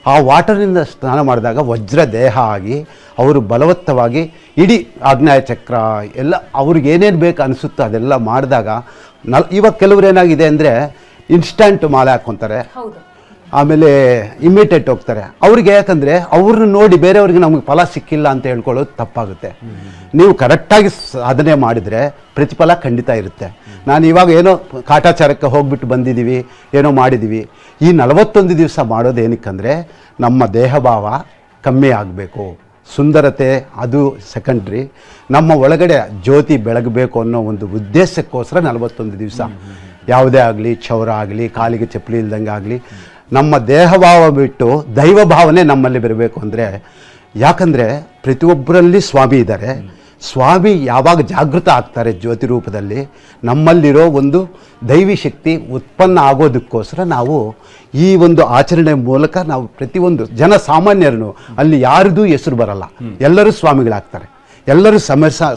ಆ ವಾಟರ್ನಿಂದ ಸ್ನಾನ ಮಾಡಿದಾಗ ವಜ್ರ ದೇಹ ಆಗಿ ಅವರು ಬಲವತ್ತವಾಗಿ ಇಡೀ ಆಗ್ನೇಯ ಚಕ್ರ ಎಲ್ಲ ಅವ್ರಿಗೆ ಏನೇನು ಬೇಕು ಅನಿಸುತ್ತೋ ಅದೆಲ್ಲ ಮಾಡಿದಾಗ ಇವಾಗ ಕೆಲವ್ರು ಏನಾಗಿದೆ ಅಂದರೆ ಇನ್ಸ್ಟಂಟ್ ಮಾಲೆ ಹಾಕ್ಕೊತಾರೆ, ಆಮೇಲೆ ಇಮಿಟೇಟ್ ಹೋಗ್ತಾರೆ. ಅವ್ರಿಗೆ ಯಾಕಂದರೆ ಅವ್ರನ್ನ ನೋಡಿ ಬೇರೆಯವ್ರಿಗೆ ನಮಗೆ ಫಲ ಸಿಕ್ಕಿಲ್ಲ ಅಂತ ಹೇಳ್ಕೊಳ್ಳೋದು ತಪ್ಪಾಗುತ್ತೆ. ನೀವು ಕರೆಕ್ಟಾಗಿ ಸಾಧನೆ ಮಾಡಿದರೆ ಪ್ರತಿಫಲ ಖಂಡಿತ ಇರುತ್ತೆ. ನಾನು ಇವಾಗ ಏನೋ ಕಾಟಾಚಾರಕ್ಕೆ ಹೋಗ್ಬಿಟ್ಟು ಬಂದಿದ್ದೀವಿ, ಏನೋ ಮಾಡಿದ್ದೀವಿ. ಈ 41 ದಿವಸ ಮಾಡೋದೇನಕ್ಕಂದರೆ ನಮ್ಮ ದೇಹಭಾವ ಕಮ್ಮಿ ಆಗಬೇಕು, ಸುಂದರತೆ ಅದು ಸೆಕೆಂಡ್ರಿ, ನಮ್ಮ ಒಳಗಡೆ ಜ್ಯೋತಿ ಬೆಳಗಬೇಕು ಅನ್ನೋ ಒಂದು ಉದ್ದೇಶಕ್ಕೋಸ್ಕರ 41 ದಿವಸ. ಯಾವುದೇ ಆಗಲಿ, ಕ್ಷೌರ ಆಗಲಿ, ಕಾಲಿಗೆ ಚಪ್ಪಲಿ ಇಲ್ದಂಗೆ ಆಗಲಿ, ನಮ್ಮ ದೇಹಭಾವ ಬಿಟ್ಟು ದೈವ ಭಾವನೆ ನಮ್ಮಲ್ಲಿ ಬರಬೇಕು. ಅಂದರೆ ಯಾಕಂದರೆ ಪ್ರತಿಯೊಬ್ಬರಲ್ಲಿ ಸ್ವಾಮಿ ಇದ್ದಾರೆ. ಸ್ವಾಮಿ ಯಾವಾಗ ಜಾಗೃತ ಆಗ್ತಾರೆ ಜ್ಯೋತಿ ರೂಪದಲ್ಲಿ, ನಮ್ಮಲ್ಲಿರೋ ಒಂದು ದೈವಿ ಶಕ್ತಿ ಉತ್ಪನ್ನ ಆಗೋದಕ್ಕೋಸ್ಕರ ನಾವು ಈ ಒಂದು ಆಚರಣೆ ಮೂಲಕ ನಾವು ಪ್ರತಿಯೊಂದು ಜನಸಾಮಾನ್ಯರನ್ನು ಅಲ್ಲಿ ಯಾರದೂ ಹೆಸರು ಬರಲ್ಲ, ಎಲ್ಲರೂ ಸ್ವಾಮಿಗಳಾಗ್ತಾರೆ. ಎಲ್ಲರೂ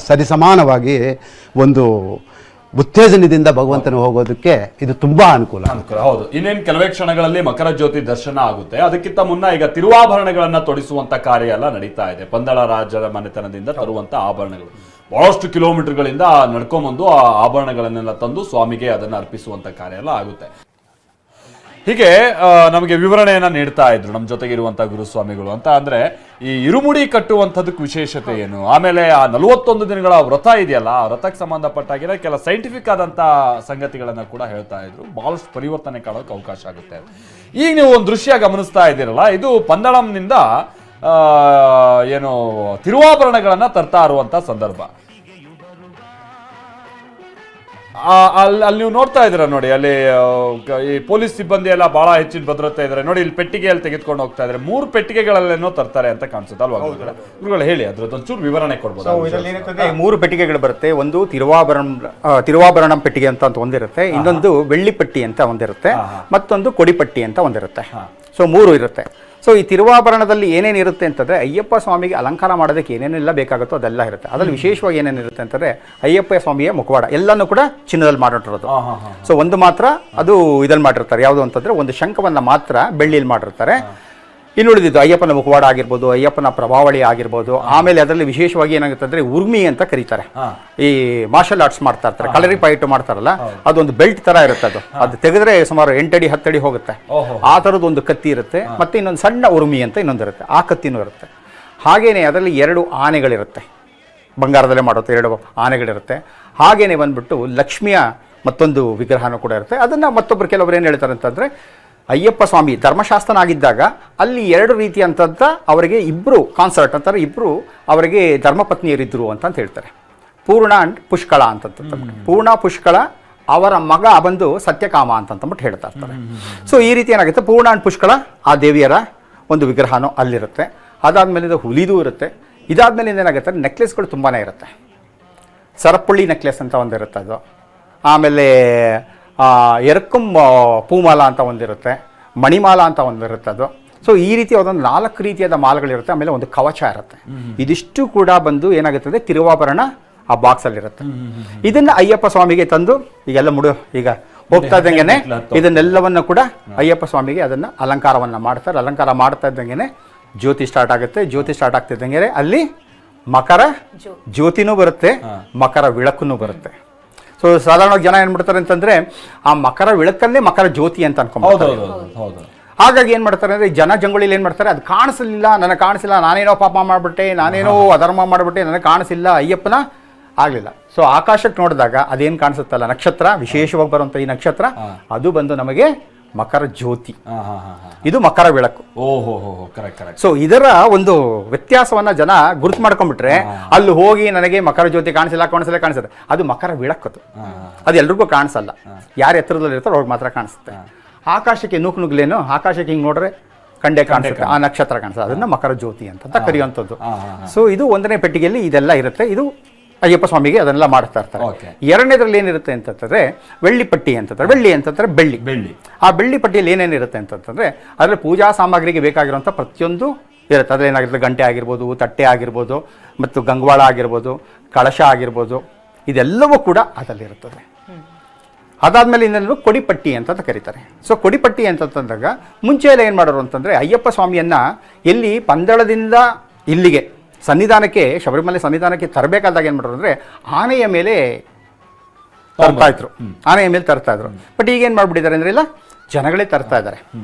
ಸರಿಸಮಾನವಾಗಿ ಒಂದು ಉತ್ತೇಜನದಿಂದ ಭಗವಂತನ ಹೋಗೋದಕ್ಕೆ ಇದು ತುಂಬಾ ಅನುಕೂಲ. ಹೌದು. ಇನ್ನೇನು ಕೆಲವೇ ಕ್ಷಣಗಳಲ್ಲಿ ಮಕರ ಜ್ಯೋತಿ ದರ್ಶನ ಆಗುತ್ತೆ. ಅದಕ್ಕಿಂತ ಮುನ್ನ ಈಗ ತಿರುವಾಭರಣಗಳನ್ನ ತೊಡಿಸುವಂತ ಕಾರ್ಯ ಎಲ್ಲ ನಡೀತಾ ಇದೆ. ಪಂದಳ ರಾಜರ ಮನೆತನದಿಂದ ತರುವಂತ ಆಭರಣಗಳು ಬಹಳಷ್ಟು ಕಿಲೋಮೀಟರ್ಗಳಿಂದ ನಡ್ಕೊಂಡ್ಬಂದು ಆ ಆಭರಣಗಳನ್ನೆಲ್ಲ ತಂದು ಸ್ವಾಮಿಗೆ ಅದನ್ನ ಅರ್ಪಿಸುವಂತ ಕಾರ್ಯ ಎಲ್ಲ ಆಗುತ್ತೆ. ಹೀಗೆ ನಮಗೆ ವಿವರಣೆಯನ್ನ ನೀಡ್ತಾ ಇದ್ರು ನಮ್ಮ ಜೊತೆಗಿರುವಂತಹ ಗುರುಸ್ವಾಮಿಗಳು. ಅಂತ ಅಂದ್ರೆ ಈ ಇರುಮುಡಿ ಕಟ್ಟುವಂಥದ್ದಕ್ಕೆ ವಿಶೇಷತೆ ಏನು, ಆಮೇಲೆ ಆ 41 ದಿನಗಳ ವ್ರತ ಇದೆಯಲ್ಲ, ಆ ವ್ರತಕ್ಕೆ ಸಂಬಂಧಪಟ್ಟಾಗಿರೋ ಕೆಲ ಸೈಂಟಿಫಿಕ್ ಆದಂತ ಸಂಗತಿಗಳನ್ನ ಕೂಡ ಹೇಳ್ತಾ ಇದ್ರು. ಬಹಳಷ್ಟು ಪರಿವರ್ತನೆ ಕಾಣೋಕೆ ಅವಕಾಶ ಆಗುತ್ತೆ. ಈಗ ನೀವು ಒಂದು ದೃಶ್ಯ ಗಮನಿಸ್ತಾ ಇದ್ದೀರಲ್ಲ, ಇದು ಪಂದಳಂನಿಂದ ಏನು ತಿರುವಾಭರಣಗಳನ್ನ ತರ್ತಾ ಇರುವಂತ ಸಂದರ್ಭ. ಅಲ್ಲಿ ನೀವು ನೋಡ್ತಾ ಇದ್ದೀರಾ ನೋಡಿ, ಅಲ್ಲಿ ಈ ಪೊಲೀಸ್ ಸಿಬ್ಬಂದಿ ಎಲ್ಲ ಬಹಳ ಹೆಚ್ಚಿನ ಭದ್ರತೆ ಇದ್ದಾರೆ ನೋಡಿ. ಇಲ್ಲಿ ಪೆಟ್ಟಿಗೆಯಲ್ಲಿ ತೆಗೆದುಕೊಂಡು ಹೋಗ್ತಾ ಇದ್ದಾರೆ. 3 ಪೆಟ್ಟಿಗೆಗಳಲ್ಲೇನೋ ತರ್ತಾರೆ ಅಂತ ಕಾಣಿಸುತ್ತೆ ಅಲ್ವಾ ಗುರುಗಳು? ಹೇಳಿ, ಅದ್ರದ್ದು ಒಂಚೂರು ವಿವರಣೆ ಕೊಡ್ಬೋದು. 3 ಪೆಟ್ಟಿಗೆಗಳು ಬರುತ್ತೆ. ಒಂದು ತಿರುವಾಭರಣ ಪೆಟ್ಟಿಗೆ ಅಂತ ಒಂದಿರುತ್ತೆ, ಇನ್ನೊಂದು ಬೆಳ್ಳಿ ಪಟ್ಟಿ ಅಂತ ಒಂದಿರುತ್ತೆ, ಮತ್ತೊಂದು ಕೊಡಿಪಟ್ಟಿ ಅಂತ ಒಂದಿರುತ್ತೆ. ಸೊ 3 ಇರುತ್ತೆ. ಸೊ ಈ ತಿರುವಾಭರಣದಲ್ಲಿ ಏನೇನು ಇರುತ್ತೆ ಅಂತಂದರೆ, ಅಯ್ಯಪ್ಪ ಸ್ವಾಮಿಗೆ ಅಲಂಕಾರ ಮಾಡೋದಕ್ಕೆ ಏನೇನೆಲ್ಲ ಬೇಕಾಗುತ್ತೋ ಅದೆಲ್ಲ ಇರುತ್ತೆ. ಅದರಲ್ಲಿ ವಿಶೇಷವಾಗಿ ಏನೇನಿರುತ್ತೆ ಅಂತಂದರೆ, ಅಯ್ಯಪ್ಪ ಸ್ವಾಮಿಯ ಮುಖವಾಡ ಎಲ್ಲನೂ ಕೂಡ ಚಿನ್ನದಲ್ಲಿ ಮಾಡಿರೋದು. ಸೊ ಒಂದು ಮಾತ್ರ ಅದು ಇದಲ್ಲಿ ಮಾಡಿರ್ತಾರೆ. ಯಾವುದು ಅಂತಂದರೆ, ಒಂದು ಶಂಖವನ್ನು ಮಾತ್ರ ಬೆಳ್ಳಿಯಲ್ಲಿ ಮಾಡಿರ್ತಾರೆ. ಇನ್ನುಳಿದಿದ್ದು ಅಯ್ಯಪ್ಪನ ಮುಖವಾಡ ಆಗಿರ್ಬೋದು, ಅಯ್ಯಪ್ಪನ ಪ್ರಭಾವಳಿ ಆಗಿರ್ಬೋದು. ಆಮೇಲೆ ಅದರಲ್ಲಿ ವಿಶೇಷವಾಗಿ ಏನಾಗುತ್ತೆ ಅಂದರೆ, ಉರ್ಮಿ ಅಂತ ಕರೀತಾರೆ. ಈ ಮಾರ್ಷಲ್ ಆರ್ಟ್ಸ್ ಮಾಡ್ತಾ ಇರ್ತಾರೆ, ಕಲರಿ ಫೈಟ್ ಮಾಡ್ತಾರಲ್ಲ, ಅದೊಂದು ಬೆಲ್ಟ್ ತರ ಇರುತ್ತೆ. ಅದು ತೆಗೆದ್ರೆ ಸುಮಾರು 8 ಅಡಿ 10 ಅಡಿ ಹೋಗುತ್ತೆ. ಆ ಥರದ್ದು ಒಂದು ಕತ್ತಿ ಇರುತ್ತೆ. ಮತ್ತೆ ಇನ್ನೊಂದು ಸಣ್ಣ ಉರ್ಮಿ ಅಂತ ಇನ್ನೊಂದಿರುತ್ತೆ, ಆ ಕತ್ತಿನೂ ಇರುತ್ತೆ. ಹಾಗೇನೆ ಅದರಲ್ಲಿ 2 ಆನೆಗಳಿರುತ್ತೆ, ಬಂಗಾರದಲ್ಲೇ ಮಾಡುತ್ತೆ 2 ಆನೆಗಳಿರುತ್ತೆ. ಹಾಗೇನೆ ಬಂದ್ಬಿಟ್ಟು ಲಕ್ಷ್ಮಿಯ ಮತ್ತೊಂದು ವಿಗ್ರಹನೂ ಕೂಡ ಇರುತ್ತೆ. ಅದನ್ನು ಮತ್ತೊಬ್ಬರು ಕೆಲವರು ಏನು ಹೇಳ್ತಾರೆ ಅಂತಂದರೆ, ಅಯ್ಯಪ್ಪ ಸ್ವಾಮಿ ಧರ್ಮಶಾಸ್ತ್ರನಾಗಿದ್ದಾಗ ಅಲ್ಲಿ 2 ರೀತಿಯಂಥದ್ದ ಅವರಿಗೆ ಇಬ್ಬರು ಕಾನ್ಸರ್ಟ್ ಅಂತಾರೆ, ಇಬ್ಬರು ಅವರಿಗೆ ಧರ್ಮಪತ್ನಿಯರಿದ್ದರು ಅಂತ ಹೇಳ್ತಾರೆ. ಪೂರ್ಣ ಅಂಡ್ ಪುಷ್ಕಳ ಅಂತಂತ. ಪೂರ್ಣ ಪುಷ್ಕಳ ಅವರ ಮಗ ಬಂದು ಸತ್ಯಕಾಮ ಅಂತಂದ್ಬಿಟ್ಟು ಹೇಳ್ತಾ ಇರ್ತಾರೆ. ಸೊ ಈ ರೀತಿ ಏನಾಗುತ್ತೆ, ಪೂರ್ಣ ಅಂಡ್ ಪುಷ್ಕಳ ಆ ದೇವಿಯರ ಒಂದು ವಿಗ್ರಹನೂ ಅಲ್ಲಿರುತ್ತೆ. ಅದಾದಮೇಲೆ ಹುಲಿದೂ ಇರುತ್ತೆ. ಇದಾದ್ಮೇಲೆ ಏನಾಗುತ್ತೆ, ನೆಕ್ಲೆಸ್ಗಳು ತುಂಬಾ ಇರುತ್ತೆ. ಸರಪುಳ್ಳಿ ನೆಕ್ಲೆಸ್ ಅಂತ ಒಂದಿರುತ್ತೆ ಅದು. ಆಮೇಲೆ ಎರಕಂ ಪೂಮಾಲ ಅಂತ ಒಂದಿರುತ್ತೆ, ಮಣಿಮಾಲ ಅಂತ ಒಂದಿರುತ್ತೆ ಅದು. ಸೊ ಈ ರೀತಿ ಅದೊಂದು 4 ರೀತಿಯಾದ ಮಾಲಗಳಿರುತ್ತೆ. ಆಮೇಲೆ ಒಂದು ಕವಚ ಇರುತ್ತೆ. ಇದಿಷ್ಟು ಕೂಡ ಬಂದು ಏನಾಗುತ್ತದೆ, ತಿರುವಾಭರಣ ಆ ಬಾಕ್ಸಲ್ಲಿರುತ್ತೆ. ಇದನ್ನು ಅಯ್ಯಪ್ಪ ಸ್ವಾಮಿಗೆ ತಂದು ಈಗೆಲ್ಲ ಈಗ ಹೋಗ್ತಾ ಇದ್ದಂಗೆನೆ ಇದನ್ನೆಲ್ಲವನ್ನು ಕೂಡ ಅಯ್ಯಪ್ಪ ಸ್ವಾಮಿಗೆ ಅದನ್ನು ಅಲಂಕಾರವನ್ನು ಮಾಡ್ತಾರೆ. ಅಲಂಕಾರ ಮಾಡ್ತಾ ಇದ್ದಂಗೆನೆ ಜ್ಯೋತಿ ಸ್ಟಾರ್ಟ್ ಆಗುತ್ತೆ. ಜ್ಯೋತಿ ಸ್ಟಾರ್ಟ್ ಆಗ್ತಿದ್ದಂಗೆ ಅಲ್ಲಿ ಮಕರ ಜ್ಯೋತಿನೂ ಬರುತ್ತೆ, ಮಕರ ವಿಳಕ್ಕೂ ಬರುತ್ತೆ. ಸೊ ಸಾಧಾರಣವಾಗಿ ಜನ ಏನ್ಬಿಡ್ತಾರೆ ಅಂತಂದ್ರೆ, ಆ ಮಕರ ವಿಳಕಲ್ಲೇ ಮಕರ ಜ್ಯೋತಿ ಅಂತ ಅನ್ಕೊಂಡ್ಬಿಡ್ತಾರೆ. ಹಾಗಾಗಿ ಏನ್ ಮಾಡ್ತಾರೆ ಅಂದ್ರೆ, ಜಂಗುಳಿಲಿ ಏನ್ ಮಾಡ್ತಾರೆ, ಅದು ಕಾಣಿಸಲಿಲ್ಲ, ನನಗೆ ಕಾಣಿಸಿಲ್ಲ, ನಾನೇನೋ ಪಾಪ ಮಾಡ್ಬಿಟ್ಟೆ, ನಾನೇನೋ ಅಧರ್ಮ ಮಾಡ್ಬಿಟ್ಟೆ, ನನಗೆ ಕಾಣಿಸಿಲ್ಲ, ಅಯ್ಯಪ್ಪನ ಆಗ್ಲಿಲ್ಲ. ಸೊ ಆಕಾಶಕ್ಕೆ ನೋಡಿದಾಗ ಅದೇನ್ ಕಾಣಿಸುತ್ತಲ್ಲ, ನಕ್ಷತ್ರ, ವಿಶೇಷವಾಗಿ ಬರುವಂತ ಈ ನಕ್ಷತ್ರ, ಅದು ಬಂದು ನಮಗೆ ಮಕರ ಜ್ಯೋತಿ. ಇದು ಮಕರ ಬೆಳಕು. ಸೊ ಇದರ ಒಂದು ವ್ಯತ್ಯಾಸವನ್ನ ಜನ ಗುರುತು ಮಾಡ್ಕೊಂಡ್ಬಿಟ್ರೆ, ಅಲ್ಲಿ ಹೋಗಿ ನನಗೆ ಮಕರ ಜ್ಯೋತಿ ಕಾಣಿಸುತ್ತೆ, ಅದು ಮಕರ ಬೆಳಕದು. ಅದು ಎಲ್ರಿಗೂ ಕಾಣಿಸಲ್ಲ, ಯಾರು ಎತ್ತರದಲ್ಲಿ ಇರ್ತಾರೋ ಅವ್ರಿಗೆ ಮಾತ್ರ ಕಾಣಿಸುತ್ತೆ. ಆಕಾಶಕ್ಕೆ ನುಗ್ಲೇನು, ಆಕಾಶಕ್ಕೆ ಹಿಂಗೆ ನೋಡ್ರೆ ಕಂಡೆ ಕಾಣಿಸುತ್ತೆ, ಆ ನಕ್ಷತ್ರ ಕಾಣಿಸುತ್ತೆ, ಅದನ್ನ ಮಕರ ಜ್ಯೋತಿ ಅಂತ ಕರೆಯುವಂಥದ್ದು. ಸೊ ಇದು 1ನೇ ಪೆಟ್ಟಿಗೆಯಲ್ಲಿ ಇದೆಲ್ಲ ಇರುತ್ತೆ. ಇದು ಅಯ್ಯಪ್ಪ ಸ್ವಾಮಿಗೆ ಅದನ್ನೆಲ್ಲ ಮಾಡ್ತಾ ಇರ್ತಾರೆ. 2ನೇದ್ರಲ್ಲಿ ಏನಿರುತ್ತೆ ಅಂತಂದ್ರೆ ಬೆಳ್ಳಿ ಪಟ್ಟಿ ಅಂತಂದ್ರೆ, ಬೆಳ್ಳಿ ಅಂತಂದ್ರೆ ಬೆಳ್ಳಿ. ಆ ಬೆಳ್ಳಿ ಪಟ್ಟಿಯಲ್ಲಿ ಏನೇನಿರುತ್ತೆ ಅಂತಂದ್ರೆ ಅದರಲ್ಲಿ ಪೂಜಾ ಸಾಮಗ್ರಿಗೆ ಬೇಕಾಗಿರುವಂಥ ಪ್ರತಿಯೊಂದು ಇರುತ್ತೆ. ಅದ್ರಲ್ಲಿ ಏನಾಗಿರುತ್ತೆ, ಗಂಟೆ ಆಗಿರ್ಬೋದು, ತಟ್ಟೆ ಆಗಿರ್ಬೋದು, ಮತ್ತು ಗಂಗವಾಳ ಆಗಿರ್ಬೋದು, ಕಳಶ ಆಗಿರ್ಬೋದು, ಇದೆಲ್ಲವೂ ಕೂಡ ಅದರಲ್ಲಿರುತ್ತದೆ. ಅದಾದ್ಮೇಲೆ ಇನ್ನೊಂದು ಕೊಡಿಪಟ್ಟಿ ಅಂತ ಕರೀತಾರೆ. ಸೊ ಕೊಡಿಪಟ್ಟಿ ಅಂತಂದಾಗ ಮುಂಚೆ ಎಲ್ಲ ಏನು ಮಾಡೋರು ಅಂತಂದ್ರೆ ಅಯ್ಯಪ್ಪ ಸ್ವಾಮಿಯನ್ನ ಎಲ್ಲಿ ಪಂದಳದಿಂದ ಇಲ್ಲಿಗೆ ಸನ್ನಿಧಾನಕ್ಕೆ, ಶಬರಿಮಲೆ ಸನ್ನಿಧಾನಕ್ಕೆ ತರಬೇಕಾದಾಗ ಏನು ಮಾಡೋರು ಅಂದರೆ ಆನೆಯ ಮೇಲೆ ತರ್ತಾ ಇದ್ರು. ಬಟ್ ಈಗ ಏನು ಮಾಡ್ಬಿಟ್ಟಿದ್ದಾರೆ ಅಂದರೆ ಇಲ್ಲ, ಜನಗಳೇ ತರ್ತಾ ಇದ್ದಾರೆ.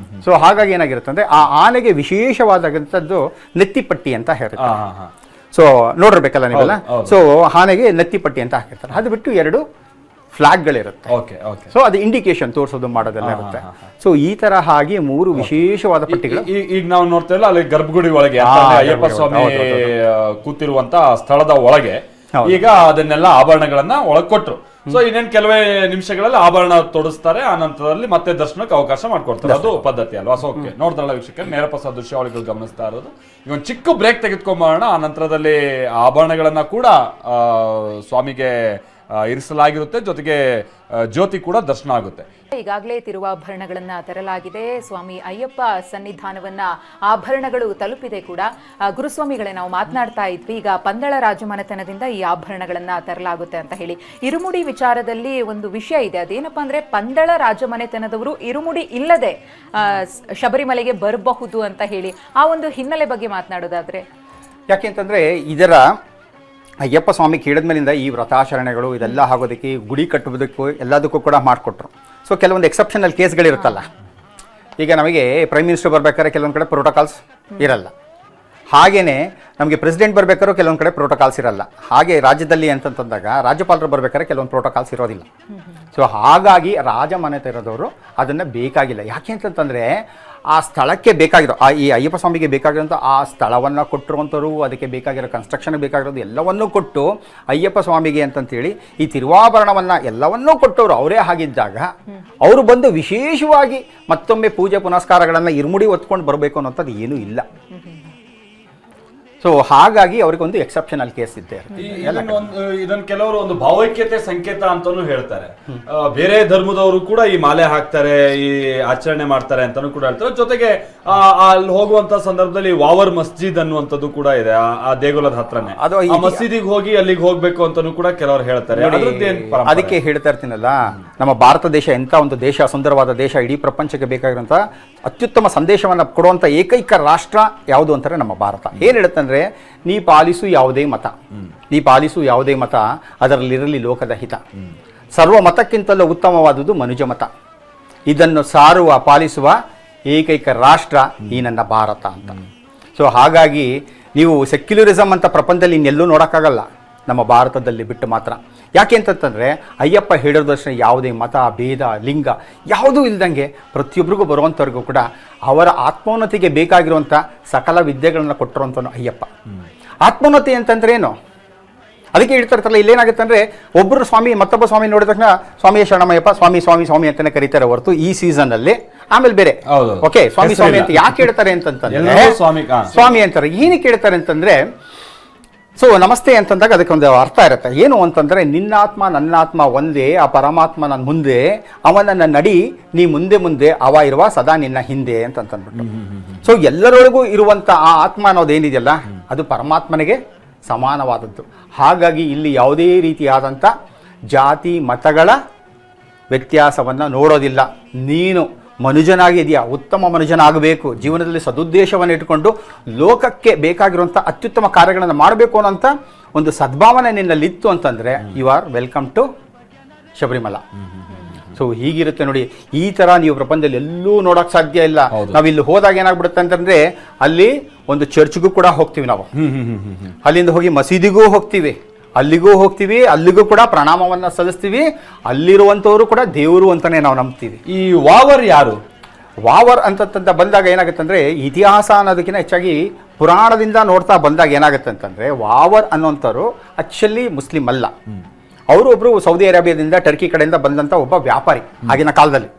ಸೊ ಹಾಗಾಗಿ ಏನಾಗಿರುತ್ತೆ ಅಂದರೆ ಆ ಆನೆಗೆ ವಿಶೇಷವಾದಂಥದ್ದು ನೆತ್ತಿಪಟ್ಟಿ ಅಂತ ಹೇಳ್ತಾರೆ. ಸೊ ನೋಡಿರ್ಬೇಕಲ್ಲ ನೀವೆಲ್ಲ. ಸೊ ಆನೆಗೆ ನೆತ್ತಿಪಟ್ಟಿ ಅಂತ ಹಾಕಿರ್ತಾರೆ. ಅದು ಬಿಟ್ಟು 2 ಫ್ಲಾಗ್ಗಳಿರುತ್ತೆ. ಸೊ ಅದು ಇಂಡಿಕೇಶನ್ ತೋರಿಸೋದು ಮಾಡೋದೆಲ್ಲ ಇರುತ್ತೆ. ಸೊ ಈ ತರ ಹಾಗೆ 3 ವಿಶೇಷವಾದ ಪಟ್ಟಿಗಳು. ಈಗ ನಾವು ನೋಡ್ತೇವಲ್ಲ, ಅಲ್ಲಿ ಗರ್ಭಗುಡಿ ಒಳಗೆ ಅಯ್ಯಪ್ಪ ಸ್ವಾಮಿ ಕೂತಿರುವಂತ ಸ್ಥಳದ ಒಳಗೆ ಈಗ ಅದನ್ನೆಲ್ಲ ಆಭರಣಗಳನ್ನ ಒಳಗ್ ಕೊಟ್ರು. ಸೊ ಇನ್ನೇನ್ ಕೆಲವೇ ನಿಮಿಷಗಳಲ್ಲಿ ಆಭರಣ ತೊಡಸ್ತಾರೆ, ಆ ನಂತರದಲ್ಲಿ ಮತ್ತೆ ದರ್ಶನಕ್ಕೆ ಅವಕಾಶ ಮಾಡ್ಕೊಡ್ತಾರೆ. ಅದು ಪದ್ಧತಿ ಅಲ್ವಾ? ಸೊ ಓಕೆ, ನೋಡ್ತಾರಲ್ಲ ವೀಕ್ಷಕರು, ನೇರಪ್ರಸಾದ್ ದೃಶ್ಯಾವಳಿಗಳು ಗಮನಿಸ್ತಾ ಇರೋದು. ಈಗ ಒಂದು ಚಿಕ್ಕ ಬ್ರೇಕ್ ತೆಗೆದುಕೊಂಬೋಣ. ಆ ನಂತರದಲ್ಲಿ ಆಭರಣಗಳನ್ನ ಕೂಡ ಸ್ವಾಮಿಗೆ ಇರಿಸಲಾಗಿರುತ್ತೆ, ಜೊತೆಗೆ ಜ್ಯೋತಿ ಕೂಡ ದರ್ಶನ ಆಗುತ್ತೆ. ಈಗಾಗಲೇ ತಿರುವಾಭರಣಗಳನ್ನ ತರಲಾಗಿದೆ. ಸ್ವಾಮಿ ಅಯ್ಯಪ್ಪ ಸನ್ನಿಧಾನವನ್ನ ಆಭರಣಗಳು ತಲುಪಿದೆ ಕೂಡ. ಗುರುಸ್ವಾಮಿಗಳೇ, ನಾವು ಮಾತನಾಡ್ತಾ ಇದ್ವಿ, ಈಗ ಪಂದಳ ರಾಜಮನೆತನದಿಂದ ಈ ಆಭರಣಗಳನ್ನ ತರಲಾಗುತ್ತೆ ಅಂತ ಹೇಳಿ. ಇರುಮುಡಿ ವಿಚಾರದಲ್ಲಿ ಒಂದು ವಿಷಯ ಇದೆ. ಅದೇನಪ್ಪಾ ಅಂದ್ರೆ ಪಂದಳ ರಾಜಮನೆತನದವರು ಇರುಮುಡಿ ಇಲ್ಲದೆ ಶಬರಿಮಲೆಗೆ ಬರಬಹುದು ಅಂತ ಹೇಳಿ, ಆ ಒಂದು ಹಿನ್ನೆಲೆ ಬಗ್ಗೆ ಮಾತನಾಡೋದಾದ್ರೆ. ಯಾಕೆಂತಂದ್ರೆ ಇದರ ಅಯ್ಯಪ್ಪ ಸ್ವಾಮಿ ಕೇಳಿದ್ಮೇಲಿಂದ ಈ ವ್ರತಾಚರಣೆಗಳು ಇದೆಲ್ಲ ಆಗೋದಕ್ಕೆ, ಗುಡಿ ಕಟ್ಟುವುದಕ್ಕೂ ಎಲ್ಲದಕ್ಕೂ ಕೂಡ ಮಾಡಿಕೊಟ್ರು. ಸೊ ಕೆಲವೊಂದು ಎಕ್ಸೆಪ್ಷನಲ್ ಕೇಸ್ಗಳಿರುತ್ತಲ್ಲ, ಈಗ ನಮಗೆ ಪ್ರೈಮ್ ಮಿನಿಸ್ಟರ್ ಬರ್ಬೇಕಾದ್ರೆ ಕೆಲವೊಂದು ಕಡೆ ಪ್ರೋಟೋಕಾಲ್ಸ್ ಇರಲ್ಲ. ಹಾಗೇನೆ ನಮಗೆ ಪ್ರೆಸಿಡೆಂಟ್ ಬರ್ಬೇಕಾದ್ರೂ ಕೆಲವೊಂದು ಕಡೆ ಪ್ರೋಟೋಕಾಲ್ಸ್ ಇರಲ್ಲ. ಹಾಗೆ ರಾಜ್ಯದಲ್ಲಿ ಅಂತಂದಾಗ ರಾಜ್ಯಪಾಲರು ಬರ್ಬೇಕಾದ್ರೆ ಕೆಲವೊಂದು ಪ್ರೋಟೋಕಾಲ್ಸ್ ಇರೋದಿಲ್ಲ. ಸೊ ಹಾಗಾಗಿ ರಾಜಮನೆತನದವರು ಅದನ್ನು ಬೇಕಾಗಿಲ್ಲ. ಯಾಕೆ ಅಂತಂತಂದರೆ ಆ ಸ್ಥಳಕ್ಕೆ ಬೇಕಾಗಿರೋ, ಈ ಅಯ್ಯಪ್ಪ ಸ್ವಾಮಿಗೆ ಬೇಕಾಗಿರೋಂಥ ಆ ಸ್ಥಳವನ್ನು ಕೊಟ್ಟಿರುವಂಥವ್ರು, ಅದಕ್ಕೆ ಬೇಕಾಗಿರೋ ಕನ್ಸ್ಟ್ರಕ್ಷನ್ ಬೇಕಾಗಿರೋದು ಎಲ್ಲವನ್ನೂ ಕೊಟ್ಟು ಅಯ್ಯಪ್ಪ ಸ್ವಾಮಿಗೆ ಅಂತಂತೇಳಿ ಈ ತಿರುವಾಭರಣವನ್ನು ಎಲ್ಲವನ್ನೂ ಕೊಟ್ಟವರು ಅವರೇ ಆಗಿದ್ದಾಗ ಅವರು ಬಂದು ವಿಶೇಷವಾಗಿ ಮತ್ತೊಮ್ಮೆ ಪೂಜೆ ಪುನಸ್ಕಾರಗಳನ್ನು ಇರುಮುಡಿ ಹೊತ್ಕೊಂಡು ಬರಬೇಕು ಅನ್ನೋಂಥದ್ದು ಏನೂ ಇಲ್ಲ. ಸೊ ಹಾಗಾಗಿ ಅವ್ರಿಗೆ ಒಂದು ಎಕ್ಸೆಪ್ಷನಲ್ ಕೇಸ್ ಇದ್ದೇ ಇದನ್ನ ಕೆಲವರು ಒಂದು ಭಾವೈಕ್ಯತೆ ಸಂಕೇತ ಅಂತಾನೂ ಹೇಳ್ತಾರೆ. ಬೇರೆ ಧರ್ಮದವರು ಕೂಡ ಈ ಮಾಲೆ ಹಾಕ್ತಾರೆ, ಈ ಆಚರಣೆ ಮಾಡ್ತಾರೆ ಅಂತಾನೂ ಕೂಡ ಹೇಳ್ತಾರೆ. ಜೊತೆಗೆ ಅಲ್ಲಿ ಹೋಗುವಂತ ಸಂದರ್ಭದಲ್ಲಿ ವಾವರ್ ಮಸ್ಜಿದ್ ಅನ್ನುವಂಥದ್ದು ಕೂಡ ಇದೆ ಆ ದೇಗುಲದ ಹತ್ರನೇ. ಆ ಮಸೀದಿಗೆ ಹೋಗಿ ಅಲ್ಲಿಗೆ ಹೋಗ್ಬೇಕು ಅಂತಾನೂ ಕೂಡ ಕೆಲವರು ಹೇಳ್ತಾರೆ. ಅದಕ್ಕೆ ಹೇಳ್ತಾ ಇರ್ತೀನಲ್ಲ, ನಮ್ಮ ಭಾರತ ದೇಶ ಎಂತ ಒಂದು ದೇಶ, ಸುಂದರವಾದ ದೇಶ, ಇಡೀ ಪ್ರಪಂಚಕ್ಕೆ ಬೇಕಾಗಿರುವಂತ ಅತ್ಯುತ್ತಮ ಸಂದೇಶವನ್ನು ಕೊಡುವಂತ ಏಕೈಕ ರಾಷ್ಟ್ರ ಯಾವುದು ಅಂತಾರೆ ನಮ್ಮ ಭಾರತ. ಏನ್ ಹೇಳುತ್ತಂದ್ರೆ, ನೀ ಪಾಲಿಸು ಯಾವುದೇ ಮತ, ನೀ ಪಾಲಿಸು ಯಾವುದೇ ಮತ, ಅದರಲ್ಲಿರಲಿ ಲೋಕದ ಹಿತ. ಸರ್ವ ಮತಕ್ಕಿಂತಲೂ ಉತ್ತಮವಾದುದು ಮನುಜ ಮತ. ಇದನ್ನು ಸಾರುವ ಪಾಲಿಸುವ ಏಕೈಕ ರಾಷ್ಟ್ರ ಈ ನನ್ನ ಭಾರತ ಅಂತ. ಸೊ ಹಾಗಾಗಿ ನೀವು ಸೆಕ್ಯುಲರಿಸಮ್ ಅಂತ ಪ್ರಪಂಚದಲ್ಲಿ ಇನ್ನೆಲ್ಲೂ ನೋಡೋಕ್ಕಾಗಲ್ಲ, ನಮ್ಮ ಭಾರತದಲ್ಲಿ ಬಿಟ್ಟು ಮಾತ್ರ. ಯಾಕೆ ಅಂತಂತಂದರೆ ಅಯ್ಯಪ್ಪ ಹೇಳಿದಷ್ಟೇ ಯಾವುದೇ ಮತ, ಭೇದ, ಲಿಂಗ ಯಾವುದೂ ಇಲ್ದಂಗೆ ಪ್ರತಿಯೊಬ್ಬರಿಗೂ ಬರುವಂಥವ್ರಿಗೂ ಕೂಡ ಅವರ ಆತ್ಮೋನ್ನತಿಗೆ ಬೇಕಾಗಿರುವಂಥ ಸಕಲ ವಿದ್ಯೆಗಳನ್ನು ಕೊಟ್ಟಿರುವಂಥನು ಅಯ್ಯಪ್ಪ. ಆತ್ಮೋನ್ನತಿ ಅಂತಂದ್ರೆ ಏನು? ಅದಕ್ಕೆ ಹೇಳ್ತಾರಲ್ಲ, ಇಲ್ಲೇನಾಗುತ್ತೆ ಅಂದರೆ ಒಬ್ಬರು ಸ್ವಾಮಿ ಮತ್ತೊಬ್ಬ ಸ್ವಾಮಿ ನೋಡಿದ ತಕ್ಷಣ ಸ್ವಾಮಿಯ ಶರಣಮಯ್ಯಪ್ಪ, ಸ್ವಾಮಿ ಸ್ವಾಮಿ ಸ್ವಾಮಿ ಅಂತಲೇ ಕರೀತಾರೆ ಹೊರತು ಈ ಸೀಸನ್ನಲ್ಲಿ ಆಮೇಲೆ ಬೇರೆ ಓಕೆ ಸ್ವಾಮಿ ಸ್ವಾಮಿ ಅಂತ ಯಾಕೆ ಹೇಳ್ತಾರೆ ಅಂತಂತಂದ್ರೆ, ಸ್ವಾಮಿ ಅಂತಾರೆ ಏನಕ್ಕೆ ಹೇಳ್ತಾರೆ ಅಂತಂದರೆ, ಸೊ ನಮಸ್ತೆ ಅಂತಂದಾಗ ಅದಕ್ಕೊಂದು ಅರ್ಥ ಇರುತ್ತೆ. ಏನು ಅಂತಂದರೆ, ನಿನ್ನಾತ್ಮ ನನ್ನಾತ್ಮ ಒಂದೇ, ಆ ಪರಮಾತ್ಮ ನನ್ನ ಮುಂದೆ, ಅವನನ್ನ ನಡಿ ನೀ ಮುಂದೆ ಮುಂದೆ, ಅವ ಇರುವ ಸದಾ ನಿನ್ನ ಹಿಂದೆ ಅಂತಂದ್ಬಿಟ್ಟು. ಸೊ ಎಲ್ಲರೊಳಗೂ ಇರುವಂಥ ಆ ಆತ್ಮ ಅನ್ನೋದೇನಿದೆಯಲ್ಲ, ಅದು ಪರಮಾತ್ಮನಿಗೆ ಸಮಾನವಾದದ್ದು. ಹಾಗಾಗಿ ಇಲ್ಲಿ ಯಾವುದೇ ರೀತಿಯಾದಂಥ ಜಾತಿ ಮತಗಳ ವ್ಯತ್ಯಾಸವನ್ನು ನೋಡೋದಿಲ್ಲ. ನೀನು ಮನುಜನಾಗಿದೆಯಾ, ಉತ್ತಮ ಮನುಜನಾಗಬೇಕು, ಜೀವನದಲ್ಲಿ ಸದುದ್ದೇಶವನ್ನು ಇಟ್ಟುಕೊಂಡು ಲೋಕಕ್ಕೆ ಬೇಕಾಗಿರುವಂಥ ಅತ್ಯುತ್ತಮ ಕಾರ್ಯಗಳನ್ನು ಮಾಡಬೇಕು ಅನ್ನೋಂಥ ಒಂದು ಸದ್ಭಾವನೆ ನಿನ್ನಲ್ಲಿತ್ತು ಅಂತಂದರೆ you are welcome to Sabarimala. So ಹೀಗಿರುತ್ತೆ ನೋಡಿ. ಈ ಥರ ನೀವು ಪ್ರಪಂಚದಲ್ಲಿ ಎಲ್ಲೂ ನೋಡೋಕೆ ಸಾಧ್ಯ ಇಲ್ಲ. ನಾವಿಲ್ಲಿ ಹೋದಾಗ ಏನಾಗ್ಬಿಡುತ್ತೆ ಅಂತಂದರೆ, ಅಲ್ಲಿ ಒಂದು ಚರ್ಚ್ಗೂ ಕೂಡ ಹೋಗ್ತೀವಿ ನಾವು, ಅಲ್ಲಿಂದ ಹೋಗಿ ಮಸೀದಿಗೂ ಹೋಗ್ತೀವಿ, ಅಲ್ಲಿಗೂ ಹೋಗ್ತೀವಿ, ಅಲ್ಲಿಗೂ ಕೂಡ ಪ್ರಣಾಮವನ್ನು ಸಲ್ಲಿಸ್ತೀವಿ. ಅಲ್ಲಿರುವಂಥವರು ಕೂಡ ದೇವರು ಅಂತಾನೆ ನಾವು ನಂಬ್ತೀವಿ. ಈ ವಾವರ್ ಯಾರು? ವಾವರ್ ಅಂತ ಬಂದಾಗ ಏನಾಗುತ್ತೆ ಅಂದರೆ, ಇತಿಹಾಸ ಅನ್ನೋದಕ್ಕಿಂತ ಹೆಚ್ಚಾಗಿ ಪುರಾಣದಿಂದ ನೋಡ್ತಾ ಬಂದಾಗ ಏನಾಗುತ್ತೆ ಅಂತಂದರೆ, ವಾವರ್ ಅನ್ನೋಂಥವ್ರು ಆಕ್ಚುಲಿ ಮುಸ್ಲಿಂ ಅಲ್ಲ. ಅವರು ಒಬ್ಬರು ಸೌದಿ ಅರೇಬಿಯಾದಿಂದ, ಟರ್ಕಿ ಕಡೆಯಿಂದ ಬಂದಂಥ ಒಬ್ಬ ವ್ಯಾಪಾರಿ ಆಗಿನ ಕಾಲದಲ್ಲಿ.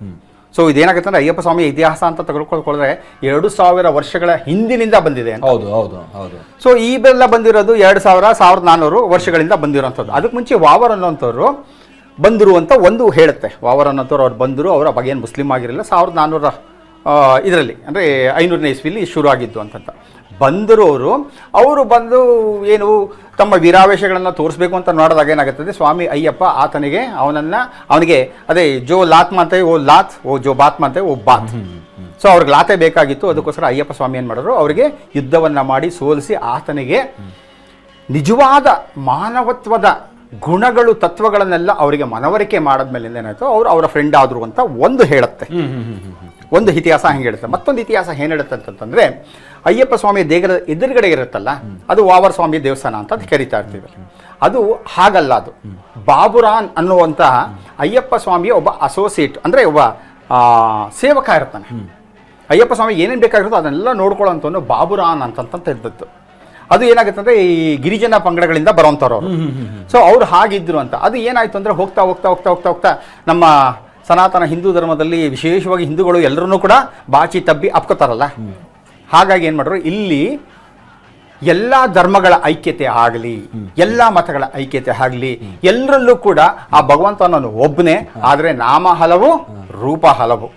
ಸೊ ಇದೇನಾಗುತ್ತೆ ಅಂದ್ರೆ ಅಯ್ಯಪ್ಪ ಸ್ವಾಮಿ ಇತಿಹಾಸ ಅಂತ ತೆಗೆದುಕೊಳ್ಳ್ಕೊಂಡ್ರೆ 2000 ವರ್ಷಗಳ ಹಿಂದಿನಿಂದ ಬಂದಿದೆ ಅಂತ. ಹೌದು ಹೌದು ಹೌದು. ಸೊ ಈ ಬೆಲ್ಲ ಬಂದಿರೋದು 1400 ವರ್ಷಗಳಿಂದ ಬಂದಿರೋಂಥದ್ದು. ಅದಕ್ಕೆ ಮುಂಚೆ ವಾವರ್ ಅನ್ನೋಂಥವ್ರು ಬಂದರು ಅಂತ ಒಂದು ಹೇಳುತ್ತೆ. ವಾವರ್ ಅನ್ನೋಂಥವ್ರು ಅವ್ರು ಬಂದರು, ಅವರ ಬಗ್ಗೆ ಏನು ಮುಸ್ಲಿಂ ಆಗಿರಲಿಲ್ಲ, 1400 ಇದರಲ್ಲಿ ಅಂದರೆ 500ನೇ ಇಸ್ವಿಲಿ ಶುರು ಆಗಿದ್ದು ಅಂತಂತ ಬಂದರು. ಅವರು ಬಂದು ಏನು ತಮ್ಮ ವೀರಾವೇಶಗಳನ್ನು ತೋರಿಸ್ಬೇಕು ಅಂತ ನೋಡಿದಾಗ ಏನಾಗುತ್ತದೆ, ಸ್ವಾಮಿ ಅಯ್ಯಪ್ಪ ಅವನಿಗೆ ಅದೇ ಜೋ ಲಾತ್ ಮಾತೆ ಓ ಲಾತ್, ಓ ಜೋ ಬಾತ್ ಮಾತೆ ಓ ಬಾತ್. ಸೊ ಅವ್ರಿಗೆ ಲಾತೆ ಬೇಕಾಗಿತ್ತು. ಅದಕ್ಕೋಸ್ಕರ ಅಯ್ಯಪ್ಪ ಸ್ವಾಮಿ ಏನು ಮಾಡಿದ್ರು, ಅವರಿಗೆ ಯುದ್ಧವನ್ನು ಮಾಡಿ ಸೋಲಿಸಿ ಆತನಿಗೆ ನಿಜವಾದ ಮಾನವತ್ವದ ಗುಣಗಳು ತತ್ವಗಳನ್ನೆಲ್ಲ ಅವರಿಗೆ ಮನವರಿಕೆ ಮಾಡಿದ್ಮೇಲೆ ಏನಾಯ್ತು, ಅವರ ಫ್ರೆಂಡ್ ಆದರು ಅಂತ ಒಂದು ಹೇಳುತ್ತೆ. ಒಂದು ಇತಿಹಾಸ ಹೆಂಗೆ ಹೇಳುತ್ತೆ. ಮತ್ತೊಂದು ಇತಿಹಾಸ ಏನು ಹೇಳುತ್ತೆ ಅಂತಂದರೆ, ಅಯ್ಯಪ್ಪ ಸ್ವಾಮಿ ದೇಗದ ಎದುರುಗಡೆ ಇರುತ್ತಲ್ಲ, ಅದು ವಾವರ್ ಸ್ವಾಮಿ ದೇವಸ್ಥಾನ ಅಂತ ಕರಿತಾ ಇರ್ತೀವಿ. ಅದು ಹಾಗಲ್ಲ, ಅದು ಬಾಬುರಾನ್ ಅನ್ನುವಂಥ ಅಯ್ಯಪ್ಪ ಸ್ವಾಮಿಯ ಒಬ್ಬ ಅಸೋಸಿಯೇಟ್, ಅಂದರೆ ಒಬ್ಬ ಸೇವಕ ಇರ್ತಾನೆ. ಅಯ್ಯಪ್ಪ ಸ್ವಾಮಿ ಏನೇನು ಬೇಕಾಗಿರುತ್ತೋ ಅದನ್ನೆಲ್ಲ ನೋಡ್ಕೊಳ್ಳೋಂಥವನು ಬಾಬುರಾನ್ ಅಂತ ಇದ್ದದ್ದು. ಅದು ಏನಾಗುತ್ತೆ ಅಂದರೆ ಈ ಗಿರಿಜನ ಪಂಗಡಗಳಿಂದ ಬರೋಂಥವ್ರು ಅವರು. ಸೊ ಅವ್ರು ಹಾಗಿದ್ರು ಅಂತ. ಅದು ಏನಾಯ್ತು ಅಂದರೆ ಹೋಗ್ತಾ ಹೋಗ್ತಾ ಹೋಗ್ತಾ ಹೋಗ್ತಾ ಹೋಗ್ತಾ ನಮ್ಮ ಸನಾತನ ಹಿಂದೂ ಧರ್ಮದಲ್ಲಿ ವಿಶೇಷವಾಗಿ ಹಿಂದೂಗಳು ಎಲ್ಲರೂ ಕೂಡ ಬಾಚಿ ತಬ್ಬಿ ಅಪ್ಕೋತಾರಲ್ಲ. ಹಾಗಾಗಿ ಏನು ಮಾಡ್ರು, ಇಲ್ಲಿ ಎಲ್ಲ ಧರ್ಮಗಳ ಐಕ್ಯತೆ ಆಗಲಿ, ಎಲ್ಲ ಮತಗಳ ಐಕ್ಯತೆ ಆಗಲಿ, ಎಲ್ಲರಲ್ಲೂ ಕೂಡ ಆ ಭಗವಂತನನ್ನು ಒಬ್ಬನೇ, ಆದರೆ ನಾಮ ಹಲವು ರೂಪ ಹಲವು.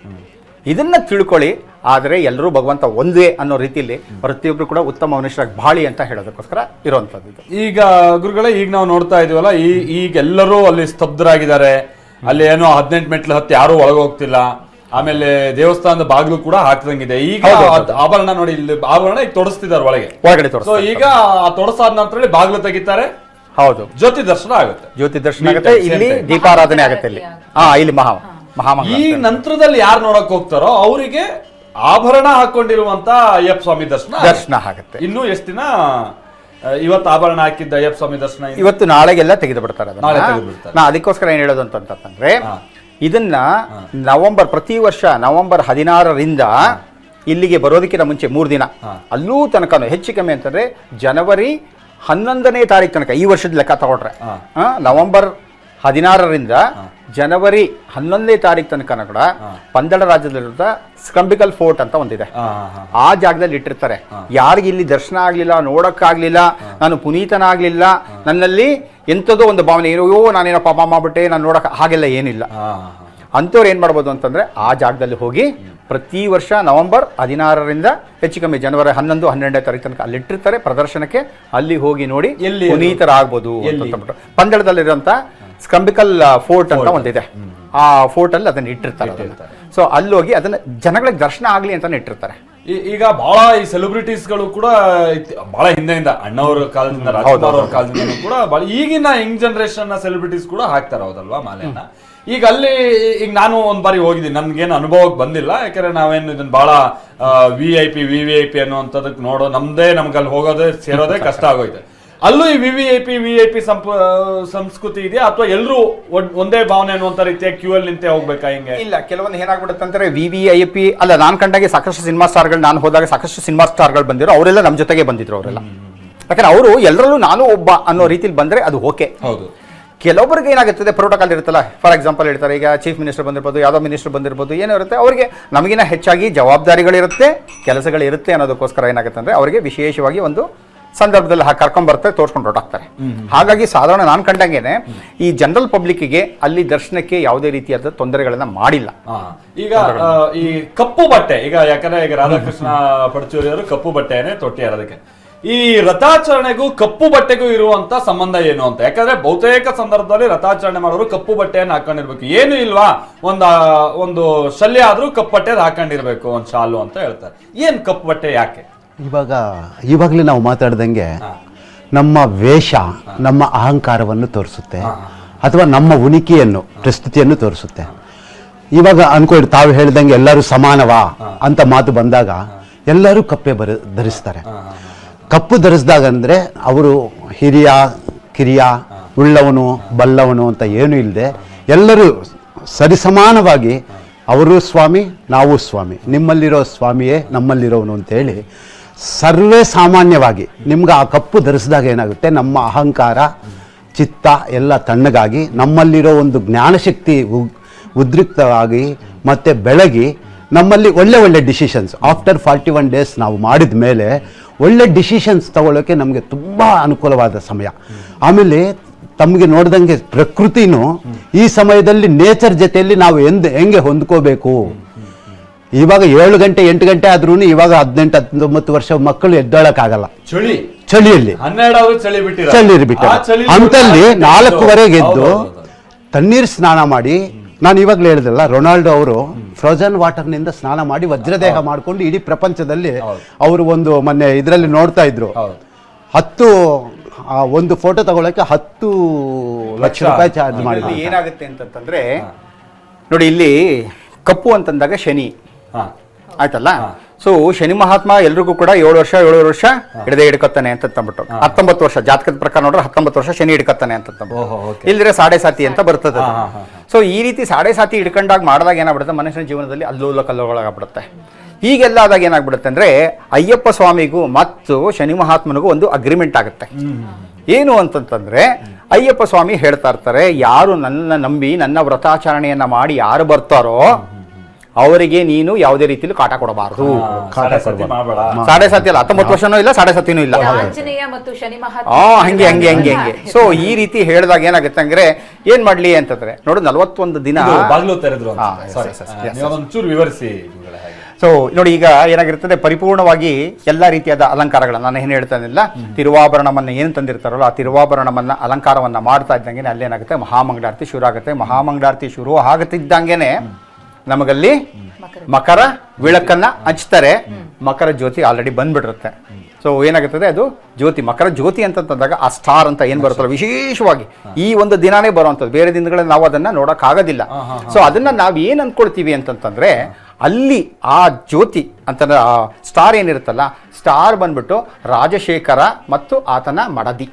ಇದನ್ನ ತಿಳ್ಕೊಳ್ಳಿ. ಆದರೆ ಎಲ್ಲರೂ ಭಗವಂತ ಒಂದೇ ಅನ್ನೋ ರೀತಿಯಲ್ಲಿ ಪ್ರತಿಯೊಬ್ಬರು ಕೂಡ ಉತ್ತಮ ಮನುಷ್ಯರಾಗಿ ಬಾಳಿ ಅಂತ ಹೇಳೋದಕ್ಕೋಸ್ಕರ ಇರುವಂಥದ್ದು. ಈಗ ಗುರುಗಳೇ, ಈಗ ನಾವು ನೋಡ್ತಾ ಇದೀವಲ್ಲ, ಈಗ ಎಲ್ಲರೂ ಅಲ್ಲಿ ಸ್ತಬ್ಧರಾಗಿದ್ದಾರೆ. ಅಲ್ಲಿ ಏನೋ 18 ಮೆಟ್ಲು ಹತ್ತಿ ಯಾರು ಒಳಗೆ ಹೋಗ್ತಿಲ್ಲ. ಆಮೇಲೆ ದೇವಸ್ಥಾನದ ಬಾಗಿಲು ಕೂಡ ಹಾಕ್ದಂಗಿದೆ. ಈಗ ಆಭರಣ ನೋಡಿ, ಇಲ್ಲಿ ಆಭರಣ ಈಗ ತೊಡಸ್ತಿದ್ದಾರೆ ಒಳಗಡೆ. ಸೊ ಈಗ ತೊಡಸಾದ ನಂತರ ಬಾಗಿಲು ತೆಗಿತಾರೆ. ಹೌದು, ಜ್ಯೋತಿ ದರ್ಶನ ಆಗುತ್ತೆ. ಜ್ಯೋತಿ ದರ್ಶನ ಆಗುತ್ತೆ. ಇಲ್ಲಿ ದೀಪಾರಾಧನೆ ಆಗುತ್ತೆ. ಇಲ್ಲಿ ಇಲ್ಲಿ ಈ ನಂತರದಲ್ಲಿ ಯಾರು ನೋಡಕ್ ಹೋಗ್ತಾರೋ ಅವರಿಗೆ ಆಭರಣ ಹಾಕೊಂಡಿರುವಂತ ಅಯ್ಯಪ್ಪ ಸ್ವಾಮಿ ದರ್ಶನ ಆಗುತ್ತೆ. ಇನ್ನು ಎಷ್ಟು ದಿನ ಇವತ್ತು ಆಭರಣ ಹಾಕಿದ್ದ ಅಯ್ಯಪ್ಪ ಸ್ವಾಮಿ ದರ್ಶನ ಇವತ್ತು ನಾಳೆಗೆಲ್ಲ ತೆಗೆದು ಬಿಡ್ತಾರೆ. ನಾ ಅದಕ್ಕೋಸ್ಕರ ಏನ್ ಹೇಳೋದು ಅಂತಂದ್ರೆ, ಇದನ್ನ ಪ್ರತಿ ವರ್ಷ ನವೆಂಬರ್ 16ರಿಂದ ಇಲ್ಲಿಗೆ ಬರೋದಕ್ಕಿಂತ ಮುಂಚೆ 3 ದಿನ ಅಲ್ಲೂ ತನಕ ಹೆಚ್ಚು ಕಮ್ಮಿ ಅಂತಂದ್ರೆ ಜನವರಿ 11ನೇ ತಾರೀಕು ತನಕ, ಈ ವರ್ಷದ ಲೆಕ್ಕ ತಗೊಂಡ್ರೆ ನವೆಂಬರ್ 16ರಿಂದ ಜನವರಿ 11ನೇ ತಾರೀಕು ತನಕ ಕೂಡ ಪಂದಳ ರಾಜ್ಯದಲ್ಲಿರುವ ಸ್ಕಂಬಿಕಲ್ ಫೋರ್ಟ್ ಅಂತ ಒಂದಿದೆ. ಆ ಜಾಗದಲ್ಲಿ ಇಟ್ಟಿರ್ತಾರೆ. ಯಾರಿಗೆ ಇಲ್ಲಿ ದರ್ಶನ ಆಗ್ಲಿಲ್ಲ, ನೋಡಕ್ಕಾಗ್ಲಿಲ್ಲ, ನಾನು ಪುನೀತನಾಗ್ಲಿಲ್ಲ, ನನ್ನಲ್ಲಿ ಎಂಥದೋ ಒಂದು ಭಾವನೆ, ಏನೋ ನಾನೇನೋ ಪಾಪ ಮಾಡ್ಬಿಟ್ಟೆ, ನಾನು ನೋಡಕ್ ಹಾಗೆಲ್ಲ ಏನಿಲ್ಲ. ಅಂಥವ್ರು ಏನ್ ಮಾಡ್ಬೋದು ಅಂತಂದ್ರೆ, ಆ ಜಾಗದಲ್ಲಿ ಹೋಗಿ ಪ್ರತಿ ವರ್ಷ ನವೆಂಬರ್ 16ರಿಂದ ಹೆಚ್ಚು ಕಮ್ಮಿ ಜನವರಿ 11, 12ನೇ ತಾರೀಕು ತನಕ ಅಲ್ಲಿ ಇಟ್ಟಿರ್ತಾರೆ ಪ್ರದರ್ಶನಕ್ಕೆ. ಅಲ್ಲಿ ಹೋಗಿ ನೋಡಿ ಪುನೀತರಾಗ್ಬೋದು ಅಂತ. ಪಂದಳದಲ್ಲಿರುವಂತ ಸ್ಕಂಬಿಕಲ್ ಫೋರ್ಟ್ ಅಂತ ಒಂದಿದೆ. ಆ ಫೋರ್ಟ್ ಅಲ್ಲಿ ಅದನ್ನ ಇಟ್ಟಿರ್ತಾರೆ. ಸೊ ಅಲ್ಲಿ ಹೋಗಿ ಅದನ್ನ ಜನಗಳಿಗೆ ದರ್ಶನ ಆಗ್ಲಿ ಅಂತಾನೆ ಇಟ್ಟಿರ್ತಾರೆ. ಈಗ ಬಹಳ ಈ ಸೆಲೆಬ್ರಿಟೀಸ್ಗಳು ಕೂಡ ಬಹಳ ಹಿಂದೆಯಿಂದ ಅಣ್ಣವ್ರ ಕಾಲದಿಂದ, ರಾಜ್ಕುಮಾರ್ ಅವ್ರ ಕಾಲದಿಂದ ಕೂಡ ಬಹಳ ಈಗಿನ ಯಂಗ್ ಜನರೇಷನ್ ಸೆಲೆಬ್ರಿಟೀಸ್ ಕೂಡ ಹಾಕ್ತಾರೆ, ಹೌದಲ್ವಾ ಮಾಲೆಯನ್ನ. ಈಗ ಅಲ್ಲಿ ಈಗ ನಾನು ಒಂದ್ ಬಾರಿ ಹೋಗಿದ್ದೀನಿ, ನನ್ಗೇನು ಅನುಭವಕ್ಕೆ ಬಂದಿಲ್ಲ. ಯಾಕಂದ್ರೆ ನಾವೇನು ಇದನ್ನ ಬಹಳ VIP ಅನ್ನುವಂಥದಕ್ಕೆ ನಮ್ಗೆ ಅಲ್ಲಿ ಹೋಗೋದೇ ಸೇರೋದೇ ಕಷ್ಟ ಆಗೋಯ್ತು. ಅಲ್ಲೂ ಈ VIP ಸಂಸ್ಕೃತಿ ಇದೆಯಾ, ಅಥವಾ ಎಲ್ಲರೂ ಒಂದೇ ಭಾವನೆ ಅನ್ನುವಂತ ರೀತಿಯ ಕ್ಯೂ ಅಲ್ಲಿ ನಿಂತೆ ಹೋಗ್ಬೇಕಾ? ಹಿಂಗೆ ಇಲ್ಲ, ಕೆಲವೊಂದು ಏನಾಗ್ಬಿಡುತ್ತೆ ಅಂದ್ರೆ VIP ಅಲ್ಲ, ನಾನ್ ಕಂಡಾಗೆ ಸಾಕಷ್ಟು ಸಿನಿಮಾ ಸ್ಟಾರ್ಗಳು, ನಾನು ಹೋದಾಗ ಸಾಕಷ್ಟು ಸಿನಿಮಾ ಸ್ಟಾರ್ಗಳು ಬಂದಿರೋ, ಅವರೆಲ್ಲ ನಮ್ಮ ಜೊತೆಗೆ ಬಂದಿದ್ರು ಅವರೆಲ್ಲ. ಯಾಕಂದ್ರೆ ಅವರು ಎಲ್ಲರಲ್ಲೂ ನಾನು ಒಬ್ಬ ಅನ್ನೋ ರೀತಿಲಿ ಬಂದ್ರೆ ಅದು ಓಕೆ. ಹೌದು. ಕೆಲವೊಬ್ಬರಿಗೆ ಏನಾಗುತ್ತದೆ, ಪ್ರೋಟೋಕಾಲ್ ಇರುತ್ತಲ್ಲ. ಫಾರ್ ಎಕ್ಸಾಂಪಲ್ ಹೇಳ್ತಾರೆ, ಈಗ ಚೀಫ್ ಮಿನಿಸ್ಟರ್ ಬಂದಿರ್ಬೋದು, ಯಾವುದೋ ಮಿನಿಸ್ಟರ್ ಬಂದಿರ್ಬೋದು, ಏನೋ ಇರುತ್ತೆ, ಅವರಿಗೆ ನಮಗಿನ ಹೆಚ್ಚಾಗಿ ಜವಾಬ್ದಾರಿಗಳಿರುತ್ತೆ, ಕೆಲಸಗಳಿರುತ್ತೆ ಅನ್ನೋದಕ್ಕೋಸ್ಕರ ಏನಾಗುತ್ತೆ ಅಂದ್ರೆ ಅವರಿಗೆ ವಿಶೇಷವಾಗಿ ಒಂದು ಸಂದರ್ಭದಲ್ಲಿ ಕರ್ಕೊಂಡ್ ಬರ್ತಾರೆ, ತೋರ್ಸ್ಕೊಂಡು ಹೊರಟಾಗ್ತಾರೆ. ಹಾಗಾಗಿ ಸಾಧಾರಣ ನಾನು ಕಂಡಂಗೆನೆ ಈ ಜನರಲ್ ಪಬ್ಲಿಕ್ಗೆ ಅಲ್ಲಿ ದರ್ಶನಕ್ಕೆ ಯಾವುದೇ ರೀತಿಯಾದ ತೊಂದರೆಗಳನ್ನ ಮಾಡಿಲ್ಲ. ಈಗ ಈ ಕಪ್ಪು ಬಟ್ಟೆ, ಈಗ ಯಾಕಂದ್ರೆ ಈಗ ರಾಧಾಕೃಷ್ಣ ಪಡಚೂರಿ ಅವರು ಕಪ್ಪು ಬಟ್ಟೆನೇ ತೊಟ್ಟಿರೋದಕ್ಕೆ, ಈ ರಥಾಚರಣೆಗೂ ಕಪ್ಪು ಬಟ್ಟೆಗೂ ಇರುವಂತ ಸಂಬಂಧ ಏನು ಅಂತ. ಯಾಕಂದ್ರೆ ಬಹುತೇಕ ಸಂದರ್ಭದಲ್ಲಿ ರಥಾಚರಣೆ ಮಾಡೋರು ಕಪ್ಪು ಬಟ್ಟೆಯನ್ನು ಹಾಕೊಂಡಿರ್ಬೇಕು. ಏನು ಇಲ್ವಾ, ಒಂದು ಶಲ್ಯ ಆದ್ರೂ ಕಪ್ಪು ಬಟ್ಟೆ ಹಾಕೊಂಡಿರ್ಬೇಕು, ಒಂದು ಶಾಲು ಅಂತ ಹೇಳ್ತಾರೆ. ಏನ್ ಕಪ್ಪು ಬಟ್ಟೆ ಯಾಕೆ? ಇವಾಗಲೇ ನಾವು ಮಾತಾಡ್ದಂಗೆ ನಮ್ಮ ವೇಷ ನಮ್ಮ ಅಹಂಕಾರವನ್ನು ತೋರಿಸುತ್ತೆ, ಅಥವಾ ನಮ್ಮ ಉನಿಕೆಯನ್ನು ಪ್ರಸ್ತುತಿಯನ್ನು ತೋರಿಸುತ್ತೆ. ಇವಾಗ ಅನ್ಕೊಳ್ಳಿ, ತಾವು ಹೇಳ್ದಂಗೆ ಎಲ್ಲರೂ ಸಮಾನವಾ ಅಂತ ಮಾತು ಬಂದಾಗ ಎಲ್ಲರೂ ಕಪ್ಪೆ ಧರಿಸ್ತಾರೆ. ಕಪ್ಪು ಧರಿಸಿದಾಗ ಅಂದರೆ ಅವರು ಹಿರಿಯ ಕಿರಿಯ, ಉಳ್ಳವನು ಬಲ್ಲವನು ಅಂತ ಏನೂ ಇಲ್ಲದೆ ಎಲ್ಲರೂ ಸರಿಸಮಾನವಾಗಿ ಅವರು ಸ್ವಾಮಿ, ನಾವು ಸ್ವಾಮಿ, ನಿಮ್ಮಲ್ಲಿರೋ ಸ್ವಾಮಿಯೇ ನಮ್ಮಲ್ಲಿರೋನು ಅಂತೇಳಿ ಸರ್ವೇ ಸಾಮಾನ್ಯವಾಗಿ ನಿಮ್ಗೆ ಆ ಕಪ್ಪು ಧರಿಸಿದಾಗ ಏನಾಗುತ್ತೆ, ನಮ್ಮ ಅಹಂಕಾರ ಚಿತ್ತ ಎಲ್ಲ ತಣ್ಣಗಾಗಿ ನಮ್ಮಲ್ಲಿರೋ ಒಂದು ಜ್ಞಾನಶಕ್ತಿ ಉದ್ರಿಕ್ತವಾಗಿ ಮತ್ತು ಬೆಳಗಿ ನಮ್ಮಲ್ಲಿ ಒಳ್ಳೆ ಒಳ್ಳೆ ಡಿಸಿಷನ್ಸ್ ಆಫ್ಟರ್ 41 ಡೇಸ್ ನಾವು ಮಾಡಿದ ಮೇಲೆ ಒಳ್ಳೆ ಡಿಸಿಷನ್ಸ್ ತಗೊಳ್ಳೋಕ್ಕೆ ನಮಗೆ ತುಂಬ ಅನುಕೂಲವಾದ ಸಮಯ. ಆಮೇಲೆ ತಮಗೆ ನೋಡ್ದಂಗೆ ಪ್ರಕೃತಿನೂ ಈ ಸಮಯದಲ್ಲಿ ನೇಚರ್ ಜೊತೆಯಲ್ಲಿ ನಾವು ಹೆಂಗೆ ಹೊಂದ್ಕೋಬೇಕು. ಇವಾಗ 7 ಗಂಟೆ 8 ಗಂಟೆ ಆದ್ರೂ ಇವಾಗ 18-19 ವರ್ಷ ಮಕ್ಕಳು ಎದ್ದೋಳಕ್ಕಾಗಲ್ಲ ಚಳಿಯಲ್ಲಿ, 12 ಚಳಿ ಬಿಟ್ಟು ಅಂತಲ್ಲಿ 4:15 ಎದ್ದು ತಣ್ಣೀರು ಸ್ನಾನ ಮಾಡಿ, ನಾನು ಇವಾಗಲೇ ಹೇಳಿದ್ರಲ್ಲ ರೊನಾಲ್ಡೋ ಅವರು ಫ್ರೋಜನ್ ವಾಟರ್ನಿಂದ ಸ್ನಾನ ಮಾಡಿ ವಜ್ರದೇಹ ಮಾಡ್ಕೊಂಡು ಇಡೀ ಪ್ರಪಂಚದಲ್ಲಿ ಅವರು ಒಂದು ಮೊನ್ನೆ ಇದರಲ್ಲಿ ನೋಡ್ತಾ ಇದ್ರು 10 ಒಂದು ಫೋಟೋ ತಗೊಳಕ್ಕೆ 10 ಲಕ್ಷ ರೂಪಾಯಿ ಚಾರ್ಜ್ ಮಾಡಿದ್ರು. ಏನಾಗುತ್ತೆ ಅಂತಂದ್ರೆ ನೋಡಿ, ಇಲ್ಲಿ ಕಪ್ಪು ಅಂತಂದಾಗ ಶನಿ ಆಯ್ತಲ್ಲ. ಸೊ ಶನಿ ಮಹಾತ್ಮ ಎಲ್ರಿಗೂ ಕೂಡ 7 ವರ್ಷ ಹಿಡದೆ ಹಿಡ್ಕೊತಾನೆ ಅಂತ ತಂದ್ಬಿಟ್ಟು 19 ವರ್ಷ ಜಾತಕದ ಪ್ರಕಾರ ನೋಡ್ರೆ 19 ವರ್ಷ ಶನಿ ಹಿಡ್ಕೊತಾನೆ ಅಂತ ಇಲ್ದಿರೆ ಸಾಡೆ ಸಾತಿ ಅಂತ ಬರ್ತದೆ. ಸೊ ಈ ರೀತಿ ಸಾಡೆ ಸಾತಿ ಹಿಡ್ಕೊಂಡಾಗ ಮಾಡಿದಾಗ ಏನಾಗ್ಬಿಡುತ್ತೆ, ಮನುಷ್ಯನ ಜೀವನದಲ್ಲಿ ಅಲ್ಲೋಲ ಕಲ್ಲೋಗಳಾಗ್ಬಿಡುತ್ತೆ. ಹೀಗೆಲ್ಲ ಆದಾಗ ಏನಾಗ್ಬಿಡುತ್ತೆ ಅಂದ್ರೆ ಅಯ್ಯಪ್ಪ ಸ್ವಾಮಿಗೂ ಮತ್ತು ಶನಿ ಮಹಾತ್ಮನಿಗೂ ಒಂದು ಅಗ್ರಿಮೆಂಟ್ ಆಗುತ್ತೆ. ಏನು ಅಂತಂತಂದ್ರೆ ಅಯ್ಯಪ್ಪ ಸ್ವಾಮಿ ಹೇಳ್ತಾ ಇರ್ತಾರೆ, ಯಾರು ನನ್ನ ನಂಬಿ ನನ್ನ ವ್ರತಾಚರಣೆಯನ್ನ ಮಾಡಿ ಯಾರು ಬರ್ತಾರೋ ಅವರಿಗೆ ನೀನು ಯಾವುದೇ ರೀತಿಯಲ್ಲಿ ಕಾಟ ಕೊಡಬಾರದು. ಸಾಡೆ ಸಾತಿ ಅಲ್ಲ, 19 ವರ್ಷನೂ ಇಲ್ಲ, ಸಾಡೆ ಸಾತಿನೂ ಇಲ್ಲ. ಆಂಜನೇಯ ಮತ್ತು ಶನಿ ಮಹಾತ್ಮ ಹಂಗೆ. ಸೊ ಈ ರೀತಿ ಹೇಳಿದಾಗ ಏನಾಗುತ್ತೆ ಅಂದ್ರೆ ಏನ್ ಮಾಡ್ಲಿ ಅಂತಂದ್ರೆ ನೋಡು 41 ದಿನ ಬಾಗ್ಲು ತೆರೆದ್ರು. ವಿವರಿಸಿ. ಸೊ ನೋಡಿ, ಈಗ ಏನಾಗಿರ್ತದೆ, ಪರಿಪೂರ್ಣವಾಗಿ ಎಲ್ಲ ರೀತಿಯಾದ ಅಲಂಕಾರಗಳನ್ನ ನಾನು ಏನು ಹೇಳ್ತಾನಿಲ್ಲ, ತಿರುವಾಭರಣವನ್ನ ಏನು ತಂದಿರ್ತಾರಲ್ಲ ಆ ತಿರುವಾಭರಣವನ್ನ ಅಲಂಕಾರವನ್ನ ಮಾಡ್ತಾ ಇದ್ದಂಗೆ ಅಲ್ಲೇನಾಗುತ್ತೆ, ಮಹಾಮಂಗಳಾರತಿ ಶುರು ಆಗುತ್ತೆ. ಮಹಾಮಂಗಳಾರತಿ ಶುರು ಆಗುತ್ತಿದ್ದಂಗೆನೆ ನಮಗಲ್ಲಿ ಮಕರ ವಿಳಕನ್ನ ಹಚ್ತಾರೆ. ಮಕರ ಜ್ಯೋತಿ ಆಲ್ರೆಡಿ ಬಂದ್ಬಿಟ್ಟಿರುತ್ತೆ. ಸೊ ಏನಾಗುತ್ತದೆ, ಅದು ಜ್ಯೋತಿ ಮಕರ ಜ್ಯೋತಿ ಅಂತಂದಾಗ ಆ ಸ್ಟಾರ್ ಅಂತ ಏನ್ ಬರುತ್ತಲ್ಲ ವಿಶೇಷವಾಗಿ ಈ ಒಂದು ದಿನಾನೇ ಬರುವಂಥದ್ದು, ಬೇರೆ ದಿನಗಳಲ್ಲಿ ನಾವು ಅದನ್ನ ನೋಡಕ್ ಆಗೋದಿಲ್ಲ. ಸೊ ಅದನ್ನ ನಾವ್ ಏನ್ ಅನ್ಕೊಳ್ತೀವಿ ಅಂತಂದ್ರೆ ಅಲ್ಲಿ ಆ ಜ್ಯೋತಿ ಅಂತ ಸ್ಟಾರ್ ಏನಿರುತ್ತಲ್ಲ, ಸ್ಟಾರ್ ಬಂದ್ಬಿಟ್ಟು ರಾಜಶೇಖರ ಮತ್ತು ಆತನ ಮಡದಿ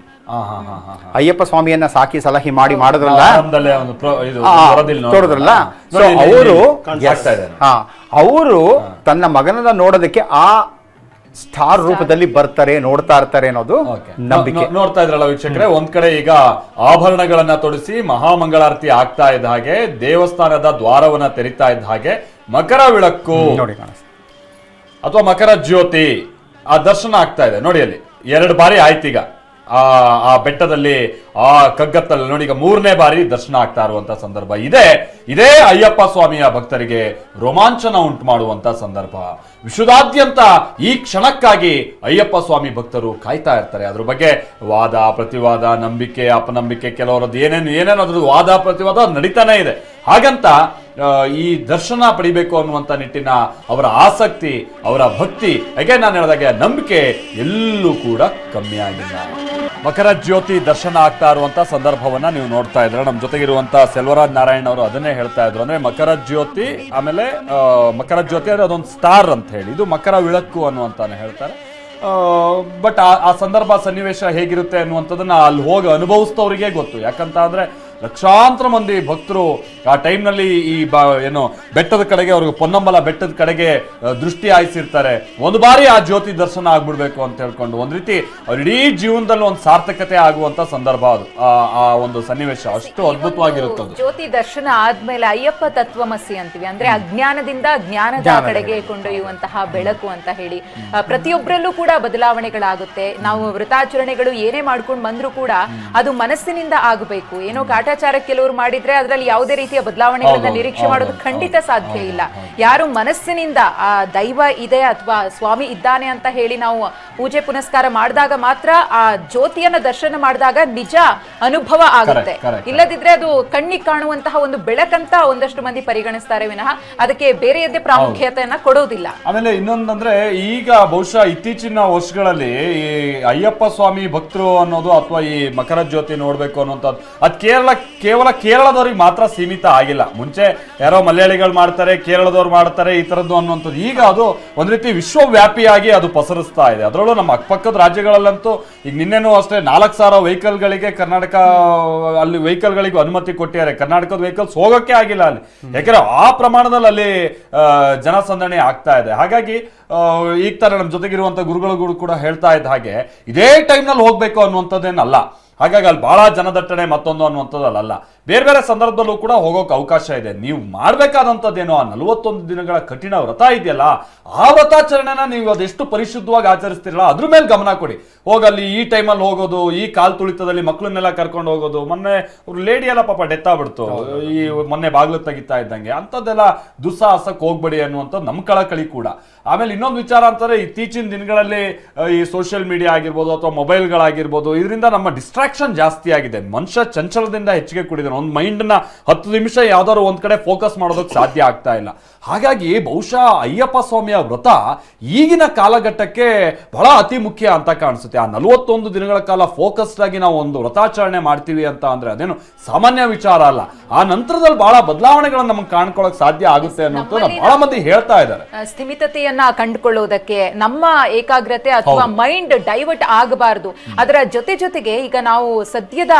ಅಯ್ಯಪ್ಪ ಸ್ವಾಮಿಯನ್ನ ಸಾಕಿ ಸಲಹೆ ಮಾಡಿ ಮಾಡಿದ್ರಲ್ಲ, ತೋರಿದ್ರಲ್ಲ. ಸೊ ಅವರು ತನ್ನ ಮಗನನ್ನ ನೋಡೋದಕ್ಕೆ ಆ ಸ್ಟಾರ್ ರೂಪದಲ್ಲಿ ಬರ್ತಾರೆ, ನೋಡ್ತಾ ಇರ್ತಾರೆ ಅನ್ನೋದು ನಂಬಿಕೆ. ನೋಡ್ತಾ ಇದ್ರಲ್ಲ ವೀಕ್ಷಕರೇ, ಒಂದ್ ಕಡೆ ಈಗ ಆಭರಣಗಳನ್ನ ತೊಡಿಸಿ ಮಹಾಮಂಗಳಾರತಿ ಆಗ್ತಾ ಇದ್ದ ಹಾಗೆ, ದೇವಸ್ಥಾನದ ದ್ವಾರವನ್ನ ತೆರಿತಾ ಇದ್ದ ಹಾಗೆ ಮಕರ ವಿಳಕ್ಕು ನೋಡಿ ಅಥವಾ ಮಕರ ಜ್ಯೋತಿ ಆ ದರ್ಶನ ಆಗ್ತಾ ಇದೆ. ನೋಡಿ ಅಲ್ಲಿ 2 ಬಾರಿ ಆಯ್ತು ಈಗ ಆ ಬೆಟ್ಟದಲ್ಲಿ, ಆ ಕಗ್ಗತ್ತಲ್ಲಿ ನೋಡಿ ಈಗ 3ನೇ ಬಾರಿ ದರ್ಶನ ಆಗ್ತಾ ಇರುವಂತ ಸಂದರ್ಭ ಇದೇ ಅಯ್ಯಪ್ಪ ಸ್ವಾಮಿಯ ಭಕ್ತರಿಗೆ ರೋಮಾಂಚನ ಉಂಟು ಮಾಡುವಂತ ಸಂದರ್ಭ. ವಿಶ್ವದಾದ್ಯಂತ ಈ ಕ್ಷಣಕ್ಕಾಗಿ ಅಯ್ಯಪ್ಪ ಸ್ವಾಮಿ ಭಕ್ತರು ಕಾಯ್ತಾ ಇರ್ತಾರೆ. ಅದ್ರ ಬಗ್ಗೆ ವಾದ ಪ್ರತಿವಾದ, ನಂಬಿಕೆ ಅಪನಂಬಿಕೆ, ಕೆಲವರದ್ದು ಏನೇನು ಅದ್ರ ವಾದ ಪ್ರತಿವಾದ ನಡೀತಾನೆ ಇದೆ. ಹಾಗಂತ ಈ ದರ್ಶನ ಪಡಿಬೇಕು ಅನ್ನುವಂತ ನಿಟ್ಟಿನ ಅವರ ಆಸಕ್ತಿ, ಅವರ ಭಕ್ತಿ, ಯಾಕೆ ನಾನು ಹೇಳಿದಾಗೆ ನಂಬಿಕೆ ಎಲ್ಲೂ ಕೂಡ ಕಮ್ಮಿ ಆಗಿಲ್ಲ. ಮಕರ ಜ್ಯೋತಿ ದರ್ಶನ ಆಗ್ತಾ ಇರುವಂತ ಸಂದರ್ಭವನ್ನ ನೀವು ನೋಡ್ತಾ ಇದ್ರೆ, ನಮ್ಮ ಜೊತೆಗಿರುವಂತ ಸೆಲ್ವರಾಜ್ ನಾರಾಯಣ್ ಅವರು ಅದನ್ನೇ ಹೇಳ್ತಾ ಇದ್ರು. ಅಂದ್ರೆ ಮಕರ ಜ್ಯೋತಿ, ಆಮೇಲೆ ಮಕರ ಜ್ಯೋತಿ ಅಂದ್ರೆ ಅದೊಂದು ಸ್ಟಾರ್ ಅಂತ ಹೇಳಿ, ಇದು ಮಕರ ವಿಳಕ್ಕು ಅನ್ನುವಂತಾನೆ ಹೇಳ್ತಾರೆ. ಬಟ್ ಆ ಸಂದರ್ಭ ಸನ್ನಿವೇಶ ಹೇಗಿರುತ್ತೆ ಅನ್ನುವಂಥದ್ದನ್ನ ಅಲ್ಲಿ ಹೋಗಿ ಅನುಭವಿಸಿದವರಿಗೆ ಗೊತ್ತು. ಯಾಕಂತ ಅಂದ್ರೆ ಲಕ್ಷಾಂತರ ಮಂದಿ ಭಕ್ತರು ಆ ಟೈಮ್ನಲ್ಲಿ ಈ ಏನು ಬೆಟ್ಟದ ಕಡೆಗೆ, ಅವ್ರಿಗೆ ಪೊನ್ನಂಬಲ ಬೆಟ್ಟದ ಕಡೆಗೆ ದೃಷ್ಟಿ ಹಾಯಿಸಿರ್ತಾರೆ. ಒಂದು ಬಾರಿ ಆ ಜ್ಯೋತಿ ದರ್ಶನ ಆಗ್ಬಿಡ್ಬೇಕು ಅಂತ ಹೇಳ್ಕೊಂಡು ಒಂದ್ ರೀತಿ ಅವ್ರ ಇಡೀ ಜೀವನದಲ್ಲಿ ಒಂದು ಸಾರ್ಥಕತೆ ಆಗುವಂತ ಸಂದರ್ಭ ಅದು. ಆ ಒಂದು ಸನ್ನಿವೇಶ ಅಷ್ಟು ಅದ್ಭುತವಾಗಿರುತ್ತದೆ. ಜ್ಯೋತಿ ದರ್ಶನ ಆದ್ಮೇಲೆ ಅಯ್ಯಪ್ಪ ತತ್ವಮಸಿ ಅಂತೀವಿ, ಅಂದ್ರೆ ಅಜ್ಞಾನದಿಂದ ಜ್ಞಾನದ ಕಡೆಗೆ ಕೊಂಡೊಯ್ಯುವಂತಹ ಬೆಳಕು ಅಂತ ಹೇಳಿ ಪ್ರತಿಯೊಬ್ಬರಲ್ಲೂ ಕೂಡ ಬದಲಾವಣೆಗಳಾಗುತ್ತೆ. ನಾವು ವ್ರತಾಚರಣೆಗಳು ಏನೇ ಮಾಡ್ಕೊಂಡು ಬಂದ್ರು ಕೂಡ ಅದು ಮನಸ್ಸಿನಿಂದ ಆಗಬೇಕು. ಏನೋ ಕಾಟಾಚಾರ ಕೆಲವರು ಮಾಡಿದ್ರೆ ಅದರಲ್ಲಿ ಯಾವುದೇ ರೀತಿಯ ಬದಲಾವಣೆಗಳನ್ನ ನಿರೀಕ್ಷೆ ಮಾಡೋದು ಖಂಡಿತ ಸಾಧ್ಯ ಇಲ್ಲ. ಯಾರು ಮನಸ್ಸಿನಿಂದ ಆ ದೈವ ಇದೆ ಅಥವಾ ಸ್ವಾಮಿ ಇದ್ದಾನೆ ಅಂತ ಹೇಳಿ ನಾವು ಪೂಜೆ ಪುನಸ್ಕಾರ ಮಾಡಿದಾಗ ಮಾತ್ರ ಆ ಜ್ಯೋತಿಯನ್ನ ದರ್ಶನ ಮಾಡಿದಾಗ ನಿಜ ಅನುಭವ ಆಗುತ್ತೆ. ಇಲ್ಲದಿದ್ರೆ ಅದು ಕಣ್ಣಿಗೆ ಕಾಣುವಂತಹ ಒಂದು ಬೆಳಕಂತ ಒಂದಷ್ಟು ಮಂದಿ ಪರಿಗಣಿಸ್ತಾರೆ ವಿನಃ ಅದಕ್ಕೆ ಬೇರೆಯದ್ದೇ ಪ್ರಾಮುಖ್ಯತೆಯನ್ನ ಕೊಡೋದಿಲ್ಲ. ಆಮೇಲೆ ಇನ್ನೊಂದಂದ್ರೆ ಈಗ ಬಹುಶಃ ಇತ್ತೀಚಿನ ವರ್ಷಗಳಲ್ಲಿ ಈ ಅಯ್ಯಪ್ಪ ಸ್ವಾಮಿ ಭಕ್ತರು ಅನ್ನೋದು ಅಥವಾ ಈ ಮಕರ ಜ್ಯೋತಿ ನೋಡ್ಬೇಕು ಅನ್ನೋಂಥದ್ದು ಅದು ಕೇವಲ ಕೇರಳದವ್ರಿಗೆ ಮಾತ್ರ ಸೀಮಿತ ಆಗಿಲ್ಲ. ಮುಂಚೆ ಯಾರೋ ಮಲಯಾಳಿಗಳು ಮಾಡ್ತಾರೆ, ಕೇರಳದವ್ರು ಮಾಡ್ತಾರೆ ಈ ತರದ್ದು ಅನ್ನುವಂಥದ್ದು. ಈಗ ಅದು ಒಂದ್ ರೀತಿ ವಿಶ್ವವ್ಯಾಪಿಯಾಗಿ ಅದು ಪಸರಿಸ್ತಾ ಇದೆ. ಅದರಲ್ಲೂ ನಮ್ಮ ಅಕ್ಕಪಕ್ಕದ ರಾಜ್ಯಗಳಲ್ಲಂತೂ ಈಗ ನಿನ್ನೆನೂ ಅಷ್ಟೇ 4,000 ವೆಹಿಕಲ್ಗಳಿಗೆ ಕರ್ನಾಟಕ ಅಲ್ಲಿ ವೆಹಿಕಲ್ಗಳಿಗೂ ಅನುಮತಿ ಕೊಟ್ಟಿದ್ದಾರೆ. ಕರ್ನಾಟಕದ ವೆಹಿಕಲ್ಸ್ ಹೋಗೋಕೆ ಆಗಿಲ್ಲ ಅಲ್ಲಿ, ಯಾಕಂದ್ರೆ ಆ ಪ್ರಮಾಣದಲ್ಲಿ ಅಲ್ಲಿ ಜನಸಂದಣಿ ಆಗ್ತಾ ಇದೆ. ಹಾಗಾಗಿ ಈಗ ತರ ನಮ್ಮ ಜೊತೆಗಿರುವಂತ ಗುರುಗಳು ಕೂಡ ಹೇಳ್ತಾ ಇದ್ದ ಹಾಗೆ ಇದೇ ಟೈಮ್ನಲ್ಲಿ ಹೋಗ್ಬೇಕು ಅನ್ನುವಂಥದ್ದೇನಲ್ಲ. ಹಾಗಾಗಿ ಅಲ್ಲಿ ಬಹಳ ಜನದಟ್ಟಣೆ ಮತ್ತೊಂದು ಅನ್ನುವಂಥದ್ದಲ್ಲ. ಬೇರೆ ಬೇರೆ ಸಂದರ್ಭದಲ್ಲೂ ಕೂಡ ಹೋಗೋಕೆ ಅವಕಾಶ ಇದೆ. ನೀವು ಮಾಡ್ಬೇಕಾದಂಥದ್ದೇನೋ ಆ 41 ದಿನಗಳ ಕಠಿಣ ವ್ರತ ಇದೆಯಲ್ಲ, ಆ ವ್ರತಾಚರಣೆನ ನೀವು ಅದೆಷ್ಟು ಪರಿಶುದ್ಧವಾಗಿ ಆಚರಿಸ್ತಿರಲ್ಲ ಅದ್ರ ಮೇಲೆ ಗಮನ ಕೊಡಿ. ಹೋಗಲ್ಲಿ ಈ ಟೈಮಲ್ಲಿ ಹೋಗೋದು, ಈ ಕಾಲ್ ತುಳಿತದಲ್ಲಿ ಮಕ್ಕಳನ್ನೆಲ್ಲ ಕರ್ಕೊಂಡು ಹೋಗೋದು, ಮೊನ್ನೆ ಅವ್ರು ಲೇಡಿ ಎಲ್ಲ ಪಾಪ ಡೆತ್ ಆಗ್ಬಿಡ್ತು ಈ ಮೊನ್ನೆ ಬಾಗ್ಲು ತೆಗಿತಾ ಇದ್ದಂಗೆ, ಅಂಥದ್ದೆಲ್ಲ ದುಸ್ಸಾಹಸಕ್ಕೆ ಹೋಗ್ಬೇಡಿ ಅನ್ನುವಂಥದ್ದು ನಮ್ಮ ಕಳಕಳಿ ಕೂಡ. ಆಮೇಲೆ ಇನ್ನೊಂದು ವಿಚಾರ ಅಂತಾರೆ, ಇತ್ತೀಚಿನ ದಿನಗಳಲ್ಲಿ ಈ ಸೋಷಿಯಲ್ ಮೀಡಿಯಾ ಆಗಿರ್ಬೋದು ಅಥವಾ ಮೊಬೈಲ್ಗಳಾಗಿರ್ಬೋದು, ಇದರಿಂದ ನಮ್ಮ ಡಿಸ್ಟ್ರಾಕ್ಷನ್ ಜಾಸ್ತಿ ಆಗಿದೆ. ಮನುಷ್ಯ ಚಂಚಲದಿಂದ ಹೆಚ್ಚಿಗೆ ಕೂಡಿದಾನೆ. ಒಂದು ಮೈಂಡ್ನ 10 ನಿಮಿಷ ಯಾವ್ದಾದ್ರು ಒಂದ್ ಕಡೆ ಫೋಕಸ್ ಮಾಡೋದಕ್ಕೆ ಸಾಧ್ಯ ಆಗ್ತಾ ಇಲ್ಲ. ಹಾಗಾಗಿ ಬಹುಶಃ ಅಯ್ಯಪ್ಪ ಸ್ವಾಮಿಯ ವ್ರತ ಈಗಿನ ಕಾಲಘಟ್ಟಕ್ಕೆ ಬಹಳ ಅತಿ ಮುಖ್ಯ ಅಂತ ಕಾಣಿಸುತ್ತೆ. ಆ 41 ದಿನಗಳ ಕಾಲ ಫೋಕಸ್ಡ್ ಆಗಿ ನಾವು ಒಂದು ವ್ರತಾಚರಣೆ ಮಾಡ್ತೀವಿ ಅಂತ ಅಂದ್ರೆ ಅದೇನು ಸಾಮಾನ್ಯ ವಿಚಾರ ಅಲ್ಲ. ಆ ನಂತರದಲ್ಲಿ ಬಹಳ ಬದಲಾವಣೆಗಳನ್ನ ನಮಗೆ ಕಾಣ್ಕೊಳ್ಳೋಕೆ ಸಾಧ್ಯ ಆಗುತ್ತೆ ಅನ್ನೋದು ಬಹಳ ಮಂದಿ ಹೇಳ್ತಾ ಇದ್ದಾರೆ. ಸ್ಥಿಮಿತತೆಯನ್ನ ಕಂಡುಕೊಳ್ಳೋದಕ್ಕೆ ನಮ್ಮ ಏಕಾಗ್ರತೆ ಅಥವಾ ಮೈಂಡ್ ಡೈವರ್ಟ್ ಆಗಬಾರದು. ಅದರ ಜೊತೆಗೆ ಈಗ ನಾವು ಸದ್ಯದ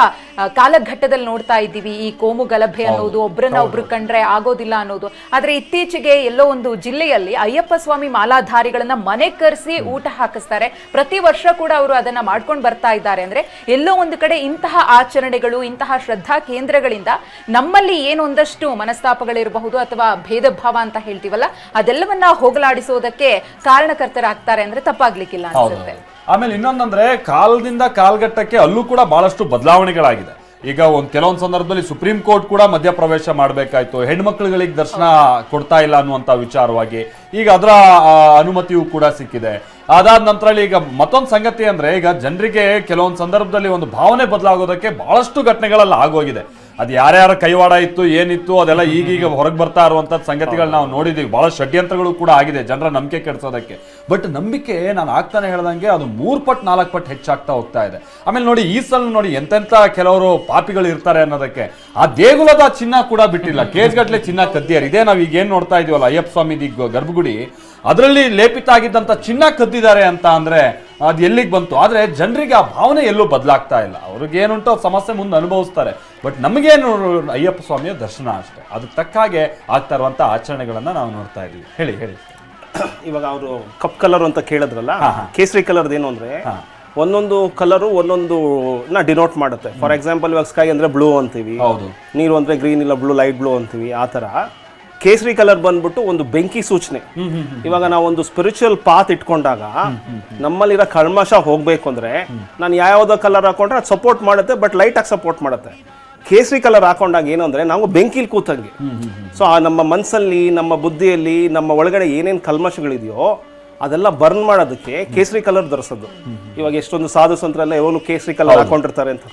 ಕಾಲಘಟ್ಟದಲ್ಲಿ ನೋಡ್ತಾ ಇದ್ದೀವಿ, ಈ ಕೋಮು ಗಲಭೆ ಅನ್ನೋದು, ಒಬ್ರನ್ನ ಒಬ್ರು ಕಂಡ್ರೆ ಆಗೋದಿಲ್ಲ ಅನ್ನೋದು. ಆದ್ರೆ ಇತ್ತೀಚೆಗೆ ಎಲ್ಲೋ ಒಂದು ಜಿಲ್ಲೆಯಲ್ಲಿ ಅಯ್ಯಪ್ಪ ಸ್ವಾಮಿ ಮಾಲಾಧಾರಿಗಳನ್ನ ಮನೆ ಕರೆಸಿ ಊಟ ಹಾಕಿಸ್ತಾರೆ. ಪ್ರತಿ ವರ್ಷ ಕೂಡ ಅವರು ಅದನ್ನ ಮಾಡ್ಕೊಂಡು ಬರ್ತಾ ಇದ್ದಾರೆ. ಅಂದ್ರೆ ಎಲ್ಲೋ ಒಂದು ಕಡೆ ಇಂತಹ ಆಚರಣೆಗಳು, ಇಂತಹ ಶ್ರದ್ಧಾ ಕೇಂದ್ರಗಳಿಂದ ನಮ್ಮಲ್ಲಿ ಏನೊಂದಷ್ಟು ಮನಸ್ತಾಪಗಳಿರಬಹುದು ಅಥವಾ ಭೇದ ಭಾವ ಅಂತ ಹೇಳ್ತೀವಲ್ಲ, ಅದೆಲ್ಲವನ್ನ ಹೋಗಲಾಡಿಸೋದಕ್ಕೆ ಕಾರಣಕರ್ತರಾಗ್ತಾರೆ ಅಂದ್ರೆ ತಪ್ಪಾಗ್ಲಿಕ್ಕಿಲ್ಲ ಅನ್ಸುತ್ತೆ. ಆಮೇಲೆ ಇನ್ನೊಂದಂದ್ರೆ ಕಾಲದಿಂದ ಕಾಲ್ಗಟ್ಟಕ್ಕೆ ಅಲ್ಲೂ ಕೂಡ ಬಹಳಷ್ಟು ಬದಲಾವಣೆಗಳಾಗಿದೆ. ಈಗ ಕೆಲವೊಂದು ಸಂದರ್ಭದಲ್ಲಿ ಸುಪ್ರೀಂ ಕೋರ್ಟ್ ಕೂಡ ಮಧ್ಯಪ್ರವೇಶ ಮಾಡಬೇಕಾಯ್ತು, ಹೆಣ್ಮಕ್ಳುಗಳಿಗೆ ದರ್ಶನ ಕೊಡ್ತಾ ಇಲ್ಲ ಅನ್ನುವಂತ ವಿಚಾರವಾಗಿ. ಈಗ ಅದರ ಅನುಮತಿಯೂ ಕೂಡ ಸಿಕ್ಕಿದೆ. ಅದಾದ ನಂತರ ಈಗ ಮತ್ತೊಂದು ಸಂಗತಿ ಅಂದ್ರೆ, ಈಗ ಜನರಿಗೆ ಕೆಲವೊಂದು ಸಂದರ್ಭದಲ್ಲಿ ಒಂದು ಭಾವನೆ ಬದಲಾಗೋದಕ್ಕೆ ಬಹಳಷ್ಟು ಘಟನೆಗಳೆಲ್ಲ ಆಗೋಗಿದೆ. ಅದು ಯಾರ್ಯಾರ ಕೈವಾಡ ಇತ್ತು ಏನಿತ್ತು ಅದೆಲ್ಲ ಈಗೀಗ ಹೊರಗೆ ಬರ್ತಾ ಇರುವಂತದ್ದು ಸಂಗತಿಗಳು ನಾವು ನೋಡಿದೀವಿ. ಬಹಳ ಷಡ್ಯಂತ್ರಗಳು ಕೂಡ ಆಗಿದೆ ಜನರ ನಂಬಿಕೆ ಕೆಡಿಸೋದಕ್ಕೆ. ಬಟ್ ನಂಬಿಕೆ ನಾನು ಆಗ್ತಾನೆ ಹೇಳ್ದಂಗೆ ಅದು 3 ಪಟ್ಟು 4 ಪಟ್ಟು ಹೆಚ್ಚಾಗ್ತಾ ಹೋಗ್ತಾ ಇದೆ. ಆಮೇಲೆ ನೋಡಿ ಈ ಸಲ ನೋಡಿ ಎಂತೆಂತ ಕೆಲವರು ಪಾಪಿಗಳು ಇರ್ತಾರೆ ಅನ್ನೋದಕ್ಕೆ ಆ ದೇಗುಲದ ಚಿನ್ನ ಕೂಡ ಬಿಟ್ಟಿಲ್ಲ. ಕೇಜ್ಗಟ್ಲೆ ಚಿನ್ನ ಕದ್ದಿಯಾರ. ಇದೇ ನಾವು ಈಗ ಏನ್ ನೋಡ್ತಾ ಇದೀವಲ್ಲ ಅಯ್ಯಪ್ಪ ಸ್ವಾಮಿ ಗರ್ಭಗುಡಿ, ಅದರಲ್ಲಿ ಲೇಪಿತ ಆಗಿದ್ದಂತ ಚಿನ್ನ ಕದ್ದಿದ್ದಾರೆ ಅಂತ ಅಂದ್ರೆ ಅದು ಎಲ್ಲಿಗೆ ಬಂತು? ಆದ್ರೆ ಜನರಿಗೆ ಆ ಭಾವನೆ ಎಲ್ಲೂ ಬದಲಾಗ್ತಾ ಇಲ್ಲ. ಅವ್ರಿಗೆ ಏನುಂಟು ಸಮಸ್ಯೆ ಮುಂದೆ ಅನುಭವಿಸ್ತಾರೆ. ಬಟ್ ನಮಗೇನು ಅಯ್ಯಪ್ಪ ಸ್ವಾಮಿಯ ದರ್ಶನ ಅಷ್ಟೇ. ಅದಕ್ಕೆ ತಕ್ಕ ಹಾಗೆ ಆಗ್ತಾ ಇರುವಂತ ಆಚರಣೆಗಳನ್ನ ನಾವು ನೋಡ್ತಾ ಇದೀವಿ. ಹೇಳಿ ಹೇಳಿ. ಇವಾಗ ಅವರು ಕಪ್ ಕಲರ್ ಅಂತ ಕೇಳಿದ್ರಲ್ಲ, ಕೇಸರಿ ಕಲರ್ ಏನು ಅಂದ್ರೆ ಒಂದೊಂದು ಕಲರು ಒಂದೊಂದು ಡಿನೋಟ್ ಮಾಡುತ್ತೆ. ಫಾರ್ ಎಕ್ಸಾಂಪಲ್ ಇವಾಗ ಸ್ಕೈ ಅಂದ್ರೆ ಬ್ಲೂ ಅಂತೀವಿ, ನೀರು ಅಂದ್ರೆ ಗ್ರೀನ್ ಇಲ್ಲ ಬ್ಲೂ ಲೈಟ್ ಬ್ಲೂ ಅಂತೀವಿ. ಆ ತರ ಕೇಸರಿ ಕಲರ್ ಬಂದ್ಬಿಟ್ಟು ಒಂದು ಬೆಂಕಿ ಸೂಚನೆ. ಇವಾಗ ನಾವು ಒಂದು ಸ್ಪಿರಿಚುವಲ್ ಪಾತ್ ಇಟ್ಕೊಂಡಾಗ ನಮ್ಮಲ್ಲಿರೋ ಕಲ್ಮಶ ಹೋಗ್ಬೇಕು ಅಂದ್ರೆ ನಾನು ಯಾವ್ದೋ ಕಲರ್ ಹಾಕೊಂಡ್ರೆ ಅದು ಸಪೋರ್ಟ್ ಮಾಡುತ್ತೆ, ಬಟ್ ಲೈಟ್ ಆಗಿ ಸಪೋರ್ಟ್ ಮಾಡುತ್ತೆ. ಕೇಸರಿ ಕಲರ್ ಹಾಕೊಂಡಾಗ ಏನು ಅಂದ್ರೆ ನಾವು ಬೆಂಕಿಲಿ ಕೂತಂಗೆ. ಸೊ ಆ ನಮ್ಮ ಮನಸ್ಸಲ್ಲಿ, ನಮ್ಮ ಬುದ್ಧಿಯಲ್ಲಿ, ನಮ್ಮ ಒಳಗಡೆ ಏನೇನು ಕಲ್ಮಶಗಳಿದೆಯೋ ಅದೆಲ್ಲ ಬರ್ನ್ ಮಾಡೋದಕ್ಕೆ ಕೇಸರಿ ಕಲರ್ ಧರಿಸೋದು. ಇವಾಗ ಎಷ್ಟೊಂದು ಸಾಧು ಸಂತರೆಲ್ಲ ಯಾವಾಗಲೂ ಕೇಸರಿ ಕಲರ್ ಹಾಕೊಂಡಿರ್ತಾರೆ ಅಂತ.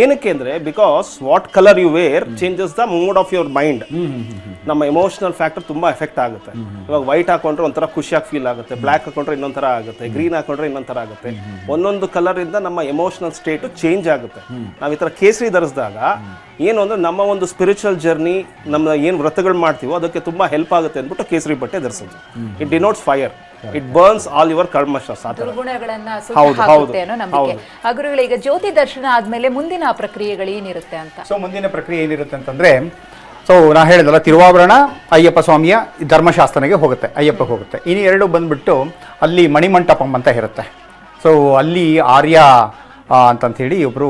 ಏನಕ್ಕೆ ಅಂದ್ರೆ because what colour you wear changes the mood of your mind. ನಮ್ಮ ಎಮೋಷನಲ್ ಫ್ಯಾಕ್ಟರ್ ತುಂಬಾ ಎಫೆಕ್ಟ್ ಆಗುತ್ತೆ. ಇವಾಗ ವೈಟ್ ಹಾಕೊಂಡ್ರೆ ಒಂಥರ ಖುಷಿಯಾಗಿ ಫೀಲ್ ಆಗುತ್ತೆ, ಬ್ಲ್ಯಾಕ್ ಹಾಕೊಂಡ್ರೆ ಇನ್ನೊಂಥರ ಆಗುತ್ತೆ, ಗ್ರೀನ್ ಹಾಕೊಂಡ್ರೆ ಇನ್ನೊಂಥರ ಆಗುತ್ತೆ. ಒಂದೊಂದು ಕಲರ್ ಇಂದ ನಮ್ಮ ಎಮೋಷನಲ್ ಸ್ಟೇಟ್ ಚೇಂಜ್ ಆಗುತ್ತೆ. ನಾವು ಈ ತರ ಕೇಸರಿ ಧರಿಸಿದಾಗ ಏನು ಅಂದ್ರೆ ನಮ್ಮ ಒಂದು ಸ್ಪಿರಿಚುವಲ್ ಜರ್ನಿ, ನಮ್ಮ ಏನು ವ್ರತಗಳು ಮಾಡ್ತೀವೋ ಅದಕ್ಕೆ ತುಂಬಾ ಹೆಲ್ಪ್ ಆಗುತ್ತೆ ಅಂದ್ಬಿಟ್ಟು ಕೇಸರಿ ಬಟ್ಟೆ ಧರಿಸೋದು. It denotes fire, it burns all your karmas. ದುರ್ಗುಣಗಳನ್ನ ಸುಟ್ಟಾಕುತ್ತೆ ಅನ್ನೋ ನಂಬಿಕೆ. ಗುರುಗಳೇ, ಈಗ ಜ್ಯೋತಿ ದರ್ಶನ ಆದ್ಮೇಲೆ ಮುಂದಿನ ಪ್ರಕ್ರಿಯೆಗಳು ಏನಿರುತ್ತೆ ಅಂತ? ಸೊ ಮುಂದಿನ ಪ್ರಕ್ರಿಯೆ ಏನಿರುತ್ತೆ ಅಂತಂದ್ರೆ, ಸೊ ನಾ ಹೇಳಿದಲ್ಲ, ತಿರುವಾಭರಣ ಅಯ್ಯಪ್ಪ ಸ್ವಾಮಿಯ ಧರ್ಮಶಾಸ್ತ್ರನಿಗೆ ಹೋಗುತ್ತೆ, ಅಯ್ಯಪ್ಪ ಹೋಗುತ್ತೆ. ಇನ್ನು 2 ಬಂದ್ಬಿಟ್ಟು ಅಲ್ಲಿ ಮಣಿಮಂಟಪಂ ಅಂತ ಇರುತ್ತೆ. ಸೊ ಅಲ್ಲಿ ಆರ್ಯ ಅಂತಂತ ಹೇಳಿ ಒಬ್ರು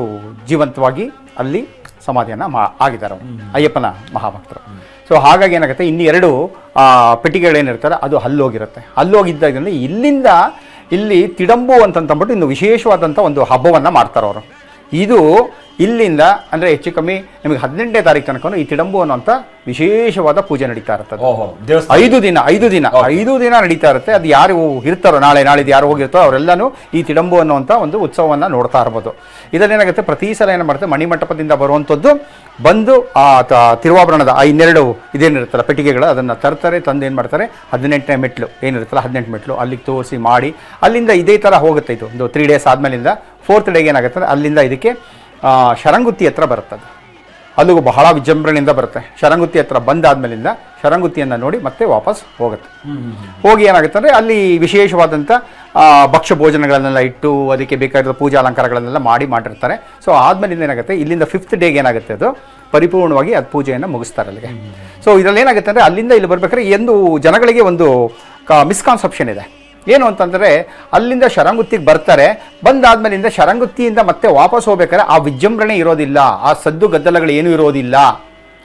ಜೀವಂತವಾಗಿ ಅಲ್ಲಿ ಸಮಾಧಿಯನ್ನ ಆಗಿದ್ದಾರೆ ಅಯ್ಯಪ್ಪನ ಮಹಾಭಕ್ತರು. ಸೊ ಹಾಗಾಗಿ ಏನಾಗುತ್ತೆ, ಇನ್ನು 2 ಪೆಟ್ಟಿಗೆಗಳೇನಿರ್ತಾರೆ ಅದು ಹಲ್ಲೋಗಿರುತ್ತೆ. ಹಲ್ಲೋಗಿದ್ದಾಗಂದ್ರೆ ಇಲ್ಲಿಂದ ಇಲ್ಲಿ ತಿಡಂಬು ಅಂತಂದ್ಬಿಟ್ಟು ಇನ್ನು ವಿಶೇಷವಾದಂಥ ಒಂದು ಹಬ್ಬವನ್ನು ಮಾಡ್ತಾರೆ ಅವರು. ಇದು ಇಲ್ಲಿಂದ ಅಂದರೆ ಹೆಚ್ಚು ಕಮ್ಮಿ ನಿಮಗೆ 18ನೇ ತಾರೀಕು ತನಕ ಈ ತಿಡಂಬು ಅನ್ನೋಂಥ ವಿಶೇಷವಾದ ಪೂಜೆ ನಡೀತಾ ಇರ್ತದೆ. 5 ದಿನ ನಡೀತಾ ಇರುತ್ತೆ. ಅದು ಯಾರು ಇರ್ತಾರೋ, ನಾಳಿದ್ದು ಯಾರು ಹೋಗಿರ್ತಾರೋ ಅವರೆಲ್ಲನೂ ಈ ತಿಡಂಬು ಅನ್ನುವಂಥ ಒಂದು ಉತ್ಸವವನ್ನು ನೋಡ್ತಾ ಇರ್ಬೋದು. ಇದನ್ನೇನಾಗುತ್ತೆ, ಪ್ರತಿ ಸಲ ಏನು ಮಾಡ್ತಾರೆ, ಮಣಿಮಂಟಪದಿಂದ ಬರುವಂಥದ್ದು ಬಂದು ಆ ತಿರುವಾಭರಣದ 2 ಇದೇನಿರುತ್ತಲ್ಲ ಪೆಟ್ಟಿಗೆಗಳು ಅದನ್ನು ತರ್ತಾರೆ. ತಂದು ಏನು ಮಾಡ್ತಾರೆ, 18ನೇ ಮೆಟ್ಲು ಏನಿರುತ್ತಲ್ಲ 18 ಮೆಟ್ಲು ಅಲ್ಲಿಗೆ ತೋರಿಸಿ ಮಾಡಿ ಅಲ್ಲಿಂದ ಇದೇ ಥರ ಹೋಗುತ್ತೆ. ಇದು ಒಂದು 3 ಡೇಸ್ ಆದಮೇಲಿಂದ 4th ಡೇಗೆ ಏನಾಗುತ್ತೆ, ಅಲ್ಲಿಂದ ಇದಕ್ಕೆ ಶರಂಗುತ್ತಿ ಹತ್ರ ಬರುತ್ತದೆ. ಅಲ್ಲಿಗೂ ಬಹಳ ವಿಜೃಂಭಣೆಯಿಂದ ಬರುತ್ತೆ. ಶರಂಗುತ್ತಿ ಹತ್ರ ಬಂದಾದ್ಮೇಲಿಂದ ಶರಂಗುತ್ತಿಯನ್ನು ನೋಡಿ ಮತ್ತೆ ವಾಪಸ್ ಹೋಗುತ್ತೆ. ಹೋಗಿ ಏನಾಗುತ್ತೆ ಅಂದರೆ ಅಲ್ಲಿ ವಿಶೇಷವಾದಂಥ ಭಕ್ಷ್ಯ ಭೋಜನಗಳನ್ನೆಲ್ಲ ಇಟ್ಟು ಅದಕ್ಕೆ ಬೇಕಾದ ಪೂಜಾ ಅಲಂಕಾರಗಳನ್ನೆಲ್ಲ ಮಾಡಿರ್ತಾರೆ. ಸೊ ಆದಮೇಲಿಂದ ಏನಾಗುತ್ತೆ, ಇಲ್ಲಿಂದ 5th ಡೇಗೆ ಏನಾಗುತ್ತೆ, ಅದು ಪರಿಪೂರ್ಣವಾಗಿ ಅದು ಪೂಜೆಯನ್ನು ಮುಗಿಸ್ತಾರೆ ಅಲ್ಲಿಗೆ. ಸೊ ಇದರಲ್ಲಿ ಏನಾಗುತ್ತೆ ಅಂದರೆ ಅಲ್ಲಿಂದ ಇಲ್ಲಿ ಬರ್ಬೇಕಾದ್ರೆ ಜನಗಳಿಗೆ ಒಂದು ಮಿಸ್ಕಾನ್ಸೆಪ್ಷನ್ ಇದೆ. ಏನು ಅಂತಂದರೆ ಅಲ್ಲಿಂದ ಶರಂಗುತ್ತಿಗೆ ಬರ್ತಾರೆ, ಬಂದಾದ್ಮೇಲಿಂದ ಶರಂಗುತ್ತಿಯಿಂದ ಮತ್ತೆ ವಾಪಸ್ ಹೋಗ್ಬೇಕಾದ್ರೆ ಆ ವಿಜೃಂಭಣೆ ಇರೋದಿಲ್ಲ, ಆ ಸದ್ದು ಗದ್ದಲಗಳು ಏನೂ ಇರೋದಿಲ್ಲ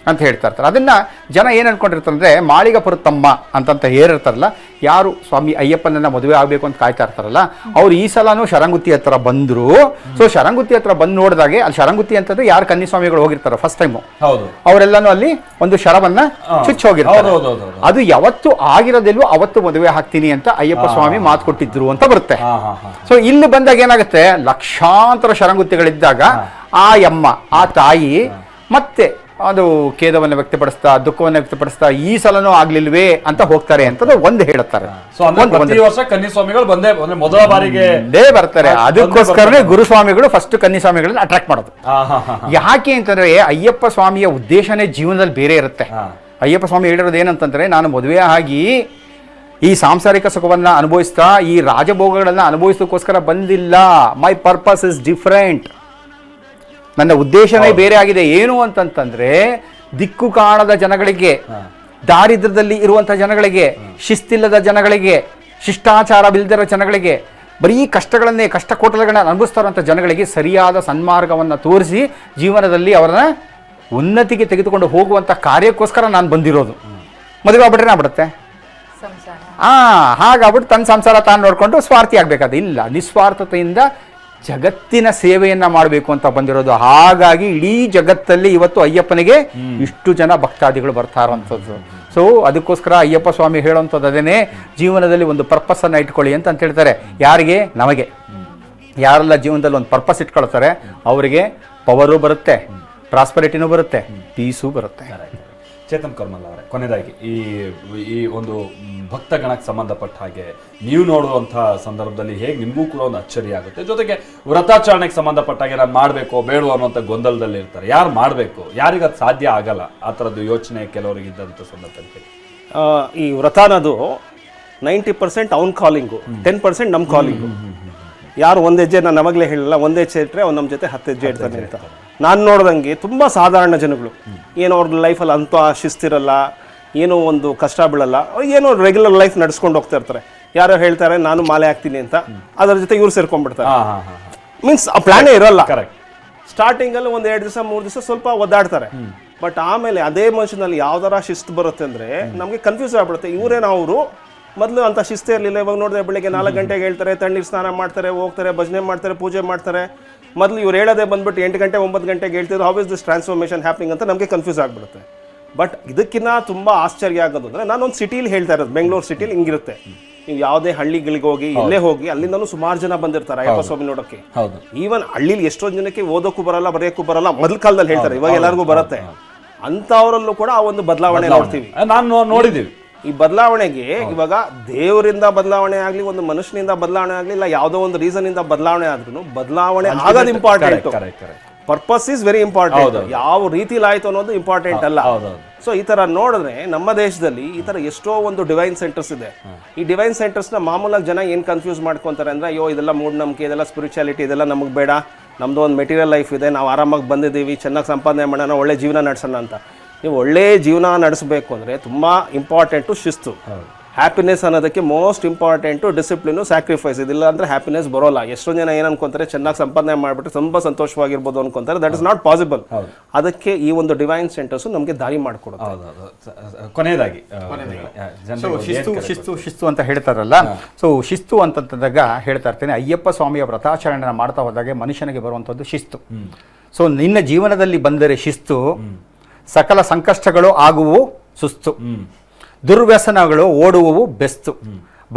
ಅಂತ ಹೇಳ್ತಾ ಇರ್ತಾರೆ. ಅದನ್ನು ಜನ ಏನು ಅನ್ಕೊಂಡಿರ್ತಾರಂದ್ರೆ ಮಾಳಿಗಪುರ ತಮ್ಮ ಅಂತಂತ ಹೇಳಿರ್ತಾರಲ್ಲ, ಯಾರು ಸ್ವಾಮಿ ಅಯ್ಯಪ್ಪನನ್ನ ಮದುವೆ ಆಗಬೇಕು ಅಂತ ಕಾಯ್ತಾ ಇರ್ತಾರಲ್ಲ, ಅವ್ರು ಈ ಸಲನೂ ಶರಂಗುತ್ತಿ ಹತ್ರ ಬಂದರು. ಸೊ ಶರಂಗುತ್ತಿ ಹತ್ರ ಬಂದು ನೋಡಿದಾಗೆ ಅಲ್ಲಿ ಶರಂಗುತ್ತಿ ಅಂತಂದ್ರೆ ಯಾರು ಕನ್ನಿಸ್ವಾಮಿಗಳು ಹೋಗಿರ್ತಾರೆ ಫಸ್ಟ್ ಟೈಮು, ಅವರೆಲ್ಲಾನು ಅಲ್ಲಿ ಒಂದು ಶರವನ್ನ ಚುಚ್ಚಿ ಹೋಗಿರ್ತಾರೆ. ಅದು ಯಾವತ್ತು ಆಗಿರೋದಿಲ್ವೋ ಅವತ್ತು ಮದುವೆ ಹಾಕ್ತೀನಿ ಅಂತ ಅಯ್ಯಪ್ಪ ಸ್ವಾಮಿ ಮಾತು ಕೊಟ್ಟಿದ್ರು ಅಂತ ಬರುತ್ತೆ. ಸೊ ಇಲ್ಲಿ ಬಂದಾಗ ಏನಾಗುತ್ತೆ, ಲಕ್ಷಾಂತರ ಶರಂಗುತ್ತಿಗಳಿದ್ದಾಗ ಆ ಯಮ್ಮ, ಆ ತಾಯಿ ಮತ್ತೆ ಅದು ಖೇದವನ್ನು ವ್ಯಕ್ತಪಡಿಸ್ತಾ, ದುಃಖವನ್ನು ವ್ಯಕ್ತಪಡಿಸ್ತಾ ಈ ಸಲನೂ ಆಗ್ಲಿಲ್ವೇ ಅಂತ ಹೋಗ್ತಾರೆ ಅಂತ ಒಂದು ಹೇಳುತ್ತಾರೆ. ಕನ್ನಿಸ್ವಾಮಿಗಳು ಬಂದೇ ಮೊದಲ ಬಾರಿಗೆ ಬರ್ತಾರೆ. ಅದಕ್ಕೋಸ್ಕರನೇ ಗುರುಸ್ವಾಮಿಗಳು ಫಸ್ಟ್ ಕನ್ನಿಸ್ವಾಮಿಗಳನ್ನ ಅಟ್ರಾಕ್ಟ್ ಮಾಡೋದು. ಯಾಕೆ ಅಂತಂದ್ರೆ ಅಯ್ಯಪ್ಪ ಸ್ವಾಮಿಯ ಉದ್ದೇಶನೇ ಜೀವನದಲ್ಲಿ ಬೇರೆ ಇರುತ್ತೆ. ಅಯ್ಯಪ್ಪ ಸ್ವಾಮಿ ಹೇಳಿರೋದು ಏನಂತಂದ್ರೆ, ನಾನು ಮದುವೆ ಆಗಿ ಈ ಸಾಂಸಾರಿಕ ಸುಖವನ್ನ ಅನುಭವಿಸ್ತಾ ಈ ರಾಜಭೋಗಗಳನ್ನ ಅನುಭವಿಸೋದಕ್ಕೋಸ್ಕರ ಬಂದಿಲ್ಲ. ಮೈ ಪರ್ಪಸ್ ಇಸ್ ಡಿಫರೆಂಟ್. ನನ್ನ ಉದ್ದೇಶನೇ ಬೇರೆ ಆಗಿದೆ. ಏನು ಅಂತಂತಂದ್ರೆ ದಿಕ್ಕು ಕಾಣದ ಜನಗಳಿಗೆ, ದಾರಿದ್ರ್ಯದಲ್ಲಿ ಇರುವಂತಹ ಜನಗಳಿಗೆ, ಶಿಸ್ತಿಲ್ಲದ ಜನಗಳಿಗೆ, ಶಿಷ್ಟಾಚಾರವಿಲ್ಲದಿರೋ ಜನಗಳಿಗೆ, ಬರೀ ಕಷ್ಟಗಳನ್ನೇ ಕಷ್ಟಕೋಟಗಳನ್ನ ಅನುಭವಿಸ್ತಾರಂಥ ಜನಗಳಿಗೆ ಸರಿಯಾದ ಸನ್ಮಾರ್ಗವನ್ನು ತೋರಿಸಿ ಜೀವನದಲ್ಲಿ ಅವರನ್ನ ಉನ್ನತಿಗೆ ತೆಗೆದುಕೊಂಡು ಹೋಗುವಂಥ ಕಾರ್ಯಕ್ಕೋಸ್ಕರ ನಾನು ಬಂದಿರೋದು. ಮದುವೆ ಆಗ್ಬಿಟ್ರೆ ಆಗ್ಬಿಡುತ್ತೆ, ಹಾಗಾಗ್ಬಿಟ್ಟು ತನ್ನ ಸಂಸಾರ ತಾನು ನೋಡ್ಕೊಂಡು ಸ್ವಾರ್ಥಿ ಆಗ್ಬೇಕಾದ ಇಲ್ಲ, ನಿಸ್ವಾರ್ಥತೆಯಿಂದ ಜಗತ್ತಿನ ಸೇವೆಯನ್ನ ಮಾಡಬೇಕು ಅಂತ ಬಂದಿರೋದು. ಹಾಗಾಗಿ ಇಡೀ ಜಗತ್ತಲ್ಲಿ ಇವತ್ತು ಅಯ್ಯಪ್ಪನಿಗೆ ಇಷ್ಟು ಜನ ಭಕ್ತಾದಿಗಳು ಬರ್ತಾ ಇರುವಂಥದ್ದು. ಸೊ ಅದಕ್ಕೋಸ್ಕರ ಅಯ್ಯಪ್ಪ ಸ್ವಾಮಿ ಹೇಳುವಂಥದ್ದು ಅದೇನೆ, ಜೀವನದಲ್ಲಿ ಒಂದು ಪರ್ಪಸ್ ಅನ್ನ ಇಟ್ಕೊಳ್ಳಿ ಅಂತ ಹೇಳ್ತಾರೆ. ಯಾರಿಗೆ? ನಮಗೆ. ಯಾರೆಲ್ಲ ಜೀವನದಲ್ಲಿ ಒಂದು ಪರ್ಪಸ್ ಇಟ್ಕೊಳ್ತಾರೆ ಅವರಿಗೆ ಪವರು ಬರುತ್ತೆ, ಪ್ರಾಸ್ಪರಿಟಿನೂ ಬರುತ್ತೆ, ಪೀಸು ಬರುತ್ತೆ. ಚೇತನ್ ಕರ್ಮಲ್ ಅವರೇ, ಕೊನೆಯದಾಗಿ ಈ ಒಂದು ಭಕ್ತಗಣಕ್ಕೆ ಸಂಬಂಧಪಟ್ಟ ಹಾಗೆ ನೀವು ನೋಡುವಂತಹ ಸಂದರ್ಭದಲ್ಲಿ ಹೇಗೆ ನಿಮಗೂ ಕೂಡ ಒಂದು ಅಚ್ಚರಿ ಆಗುತ್ತೆ, ಜೊತೆಗೆ ವ್ರತಾಚರಣೆಗೆ ಸಂಬಂಧಪಟ್ಟ ಹಾಗೆ ನಾನು ಮಾಡಬೇಕು ಬೇಡ ಅನ್ನುವಂಥ ಗೊಂದಲದಲ್ಲಿ ಇರ್ತಾರೆ. ಯಾರು ಮಾಡಬೇಕು, ಯಾರಿಗೆ ಅದು ಸಾಧ್ಯ ಆಗಲ್ಲ, ಆ ಥರದ್ದು ಯೋಚನೆ ಕೆಲವರಿಗೆ ಇದ್ದಂಥ ಸಂದರ್ಭದಲ್ಲಿ ಈ ವ್ರತ ಅನ್ನೋದು 90% ಅವ್ನ ಕಾಲಿಂಗು, 10% ನಮ್ಮ ಕಾಲಿಂಗು. ಯಾರು ಒಂದು ಹೆಜ್ಜೆ, ನಾನು ಅವಾಗಲೇ ಹೇಳಲ್ಲ, ಒಂದು ಹೆಜ್ಜೆ ಇಟ್ಟರೆ ಅವ್ನು ನಮ್ಮ ಜೊತೆ 10 ಹೆಜ್ಜೆ ಇಡ್ತಾನೆ ಅಂತ. ನಾನು ನೋಡ್ದಂಗೆ ತುಂಬ ಸಾಧಾರಣ ಜನಗಳು, ಏನೋ ಅವ್ರ ಲೈಫಲ್ಲಿ ಅಂಥ ಶಿಸ್ತಿರಲ್ಲ, ಏನೋ ಒಂದು ಕಷ್ಟ ಬೀಳಲ್ಲ, ಏನೋ ರೆಗ್ಯುಲರ್ ಲೈಫ್ ನಡೆಸ್ಕೊಂಡು ಹೋಗ್ತಾ ಇರ್ತಾರೆ. ಯಾರೋ ಹೇಳ್ತಾರೆ ನಾನು ಮಾಲೆ ಹಾಕ್ತೀನಿ ಅಂತ, ಅದರ ಜೊತೆ ಇವ್ರು ಸೇರ್ಕೊಂಡ್ಬಿಡ್ತಾರೆ. ಮೀನ್ಸ್ ಆ ಪ್ಲಾನೇ ಇರಲ್ಲ. ಸ್ಟಾರ್ಟಿಂಗಲ್ಲಿ ಒಂದು 2 ದಿವಸ 3 ದಿವಸ ಸ್ವಲ್ಪ ಒದ್ದಾಡ್ತಾರೆ, ಬಟ್ ಆಮೇಲೆ ಅದೇ ಮನುಷ್ಯನಲ್ಲಿ ಯಾವ್ದಾರ ಶಿಸ್ತು ಬರುತ್ತೆ ಅಂದರೆ ನಮಗೆ ಕನ್ಫ್ಯೂಸ್ ಆಗ್ಬಿಡುತ್ತೆ. ಇವರೇನೋ ಅವರು ಮೊದಲು ಅಂತ ಶಿಸ್ತೇ ಇರಲಿಲ್ಲ. ಇವಾಗ ನೋಡಿದ್ರೆ ಬೆಳಿಗ್ಗೆ 4 ಗಂಟೆಗೆ ಹೇಳ್ತಾರೆ, ತಣ್ಣೀರು ಸ್ನಾನ ಮಾಡ್ತಾರೆ, ಹೋಗ್ತಾರೆ, ಭಜನೆ ಮಾಡ್ತಾರೆ, ಪೂಜೆ ಮಾಡ್ತಾರೆ. ಮೊದಲು ಇವ್ರು ಹೇಳೋದೇ ಬಂದ್ಬಿಟ್ಟು 8 ಗಂಟೆ 9 ಗಂಟೆಗೆ ಹೇಳ್ತಿದ್ರು, how is this transformation happening ಅಂತ ನಮಗೆ ಕನ್ಫ್ಯೂಸ್ ಆಗಿಬಿಡುತ್ತೆ. ಬಟ್ ಇದಕ್ಕಿಂತ ತುಂಬ ಆಶ್ಚರ್ಯ ಆಗೋದು ಅಂದರೆ, ನಾನೊಂದು ಸಿಟಿಲಿ ಹೇಳ್ತಾ ಇರೋದು, ಬೆಂಗಳೂರು ಸಿಟಿಲಿ ಹಿಂಗಿರುತ್ತೆ. ನೀವು ಯಾವುದೇ ಹಳ್ಳಿಗಳಿಗೆ ಹೋಗಿ, ಇಲ್ಲೇ ಹೋಗಿ, ಅಲ್ಲಿಂದನೂ ಸುಮಾರು ಜನ ಬಂದಿರ್ತಾರೆ ಅಯ್ಯಪ್ಪ ಸ್ವಾಮಿ ನೋಡೋಕ್ಕೆ. ಈವನ್ ಹಳ್ಳಿಲಿ ಎಷ್ಟೊಂದು ಜನಕ್ಕೆ ಓದೋಕ್ಕೂ ಬರಲ್ಲ, ಬರೆಯೋಕ್ಕೂ ಬರಲ್ಲ, ಮೊದಲ ಕಾಲದಲ್ಲಿ ಹೇಳ್ತಾರೆ, ಇವಾಗ ಎಲ್ಲರಿಗೂ ಬರುತ್ತೆ. ಅಂಥವರಲ್ಲೂ ಕೂಡ ಆ ಒಂದು ಬದಲಾವಣೆ ನೋಡ್ತೀವಿ, ನಾನು ನೋಡಿದ್ದೀವಿ. ಈ ಬದಲಾವಣೆಗೆ ಇವಾಗ ದೇವರಿಂದ ಬದಲಾವಣೆ ಆಗಲಿ, ಒಂದು ಮನುಷ್ಯನಿಂದ ಬದಲಾವಣೆ ಆಗಲಿ, ಇಲ್ಲ ಯಾವುದೋ ಒಂದು ರೀಸನ್ ಇಂದ ಬದಲಾವಣೆ ಆದ್ರೂ ಬದಲಾವಣೆ ಆಗೋದು important. Purpose is very important. ಯಾವ ರೀತಿಲಿ ಆಯ್ತು ಅನ್ನೋದು ಇಂಪಾರ್ಟೆಂಟ್ ಅಲ್ಲ. ಸೊ ಈ ತರ ನೋಡಿದ್ರೆ ನಮ್ಮ ದೇಶದಲ್ಲಿ ಈ ತರ ಎಷ್ಟೋ ಒಂದು ಡಿವೈನ್ ಸೆಂಟರ್ಸ್ ಇದೆ. ಈ ಡಿವೈನ್ ಸೆಂಟರ್ಸ್ನ ಮಾಮೂಲಾಗಿ ಜನ ಏನು ಕನ್ಫ್ಯೂಸ್ ಮಾಡ್ಕೊಂತಾರೆ ಅಂದ್ರೆ, ಅಯ್ಯೋ ಇದೆಲ್ಲ ಮೂಢನಂಬಿಕೆ, ಇದೆಲ್ಲ ಸ್ಪಿರಿಚುಯಾಲಿಟಿ, ಇದೆಲ್ಲ ನಮಗೆ ಬೇಡ, ನಮ್ದು ಒಂದು ಮೆಟೀರಿಯಲ್ ಲೈಫ್ ಇದೆ, ನಾವು ಆರಾಮಾಗಿ ಬಂದಿದ್ದೀವಿ, ಚೆನ್ನಾಗಿ ಸಂಪಾದನೆ ಮಾಡೋಣ, ಒಳ್ಳೆ ಜೀವನ ನಡೆಸೋಣ ಅಂತ. ನೀವು ಒಳ್ಳೆ ಜೀವನ ನಡೆಸಬೇಕು ಅಂದರೆ ತುಂಬ ಇಂಪಾರ್ಟೆಂಟು ಶಿಸ್ತು. ಹ್ಯಾಪಿನೆಸ್ ಅನ್ನೋದಕ್ಕೆ ಮೋಸ್ಟ್ ಇಂಪಾರ್ಟೆಂಟು ಡಿಸಿಪ್ಲಿನು, ಸ್ಯಾಕ್ರಿಫೈಸ್. ಇದಿಲ್ಲ ಅಂದರೆ ಹ್ಯಾಪಿನೆಸ್ ಬರೋಲ್ಲ. ಎಷ್ಟೋ ಜನ ಏನು ಅನ್ಕೊಂತಾರೆ, ಚೆನ್ನಾಗಿ ಸಂಪಾದನೆ ಮಾಡಿಬಿಟ್ಟು ತುಂಬ ಸಂತೋಷವಾಗಿರ್ಬೋದು ಅನ್ಕೊಂತಾರೆ. That is not possible. ಅದಕ್ಕೆ ಈ ಒಂದು ಡಿವೈನ್ ಸೆಂಟರ್ಸು ನಮಗೆ ದಾರಿ ಮಾಡಿಕೊಡುತ್ತೆ. ಕೊನೆಯದಾಗಿ ಶಿಸ್ತು ಅಂತ ಹೇಳ್ತಾರಲ್ಲ, ಸೊ ಶಿಸ್ತು ಅಂತಂದಾಗ ಹೇಳ್ತಾ ಇರ್ತೇನೆ, ಅಯ್ಯಪ್ಪ ಸ್ವಾಮಿಯ ವ್ರತಾಚರಣೆನ ಮಾಡ್ತಾ ಹೋದಾಗೆ ಮನುಷ್ಯನಿಗೆ ಬರುವಂಥದ್ದು ಶಿಸ್ತು. ಸೊ ನಿನ್ನ ಜೀವನದಲ್ಲಿ ಬಂದರೆ ಶಿಸ್ತು, ಸಕಲ ಸಂಕಷ್ಟಗಳು ಆಗುವು ಸುಸ್ತು, ದುರ್ವ್ಯಸನಗಳು ಓಡುವವು ಬೆಸ್ತು,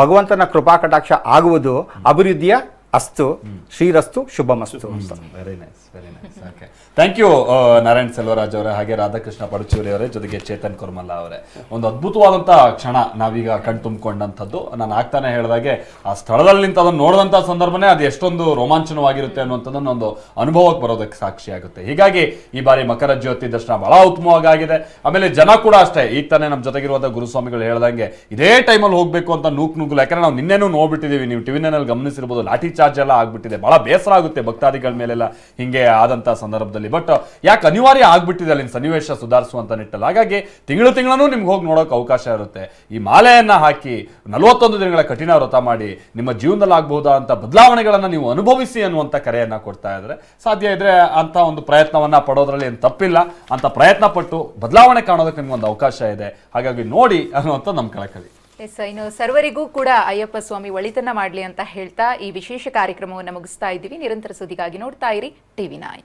ಭಗವಂತನ ಕೃಪಾ ಕಟಾಕ್ಷ ಆಗುವುದು ಅಭಿವೃದ್ಧಿಯ ಅಸ್ತು, ಶ್ರೀರಸ್ತು ಶುಭಮಸ್ತು. Very nice, very nice. Okay, thank you Narayan Selvaraj ಅವರೇ, ಹಾಗೆ ರಾಧಾಕೃಷ್ಣ ಪಡುಚೂರಿ ಅವರೇ, ಜೊತೆಗೆ ಚೇತನ್ ಕುರ್ಮಲ್ಲ ಅವರೇ. ಒಂದು ಅದ್ಭುತವಾದಂಥ ಕ್ಷಣ ನಾವೀಗ ಕಣ್ತುಂಬಿಕೊಂಡಂಥದ್ದು. ನಾನು ಆಗ್ತಾನೆ ಹೇಳಿದಾಗೆ ಆ ಸ್ಥಳದಲ್ಲಿ ನಿಂತು ಅದನ್ನು ನೋಡಿದಂಥ ಸಂದರ್ಭನೇ ಅದು ಎಷ್ಟೊಂದು ರೋಮಾಂಚನವಾಗಿರುತ್ತೆ ಅನ್ನುವಂಥದ್ದನ್ನು ಒಂದು ಅನುಭವಕ್ಕೆ ಬರೋದಕ್ಕೆ ಸಾಕ್ಷಿ ಆಗುತ್ತೆ. ಹೀಗಾಗಿ ಈ ಬಾರಿ ಮಕರ ಜ್ಯೋತಿ ದರ್ಶನ ಬಹಳ ಉತ್ತಮವಾಗಿದೆ. ಆಮೇಲೆ ಜನ ಕೂಡ ಅಷ್ಟೇ, ಈಗ ತಾನೇ ನಮ್ಮ ಜೊತೆಗಿರುವಂಥ ಗುರುಸ್ವಾಮಿಗಳು ಹೇಳ್ದಂಗೆ ಇದೇ ಟೈಮಲ್ಲಿ ಹೋಗಬೇಕು ಅಂತ ನೂಕು ಯಾಕಂದ್ರೆ ನಾವು ನಿನ್ನೆನೂ ನೋಡ್ಬಿಟ್ಟಿದ್ದೀವಿ, ನೀವು ಟಿವಿನಲ್ಲಿ ಗಮನಿಸಿರ್ಬೋದು, ಲಾಠಿ ಡಿಸ್ಚಾರ್ಜ್ ಎಲ್ಲ ಆಗ್ಬಿಟ್ಟಿದೆ. ಬಹಳ ಬೇಸರ ಆಗುತ್ತೆ ಭಕ್ತಾದಿಗಳ ಮೇಲೆಲ್ಲ ಹಿಂಗೆ ಆದಂತ ಸಂದರ್ಭದಲ್ಲಿ. ಬಟ್ ಯಾಕೆ ಅನಿವಾರ್ಯ ಆಗ್ಬಿಟ್ಟಿದೆ ಅಲ್ಲಿನ ಸನ್ನಿವೇಶ ಸುಧಾರಿಸುವಂತ ನಿಟ್ಟಲ್ಲಿ. ಹಾಗಾಗಿ ತಿಂಗಳು ನಿಮ್ಗೆ ಹೋಗಿ ನೋಡೋಕೆ ಅವಕಾಶ ಇರುತ್ತೆ. ಈ ಮಾಲೆಯನ್ನ ಹಾಕಿ 41 ದಿನಗಳ ಕಠಿಣ ವ್ರತ ಮಾಡಿ ನಿಮ್ಮ ಜೀವನದಲ್ಲಿ ಆಗಬಹುದಾದಂತ ಬದಲಾವಣೆಗಳನ್ನ ನೀವು ಅನುಭವಿಸಿ ಅನ್ನುವಂಥ ಕರೆಯನ್ನ ಕೊಡ್ತಾ ಇದ್ರೆ, ಸಾಧ್ಯ ಇದ್ರೆ ಅಂತ ಒಂದು ಪ್ರಯತ್ನವನ್ನ ಪಡೋದ್ರಲ್ಲಿ ಏನು ತಪ್ಪಿಲ್ಲ. ಅಂತ ಪ್ರಯತ್ನ ಪಟ್ಟು ಬದಲಾವಣೆ ಕಾಣೋದಕ್ಕೆ ನಿಮ್ಗೊಂದು ಅವಕಾಶ ಇದೆ. ಹಾಗಾಗಿ ನೋಡಿ ಅನ್ನುವಂಥ ನಮ್ಮ ಕಳಕಳಿ. ಎಸ್, ಇನ್ನು ಸರ್ವರಿಗೂ ಕೂಡ ಅಯ್ಯಪ್ಪ ಸ್ವಾಮಿ ಒಳಿತನ್ನ ಮಾಡಲಿ ಅಂತ ಹೇಳ್ತಾ ಈ ವಿಶೇಷ ಕಾರ್ಯಕ್ರಮವನ್ನು ಮುಗಿಸ್ತಾ ಇದ್ದೀವಿ. ನಿರಂತರ ಸುದ್ದಿಗಾಗಿ ನೋಡ್ತಾ ಇರಿ TV9.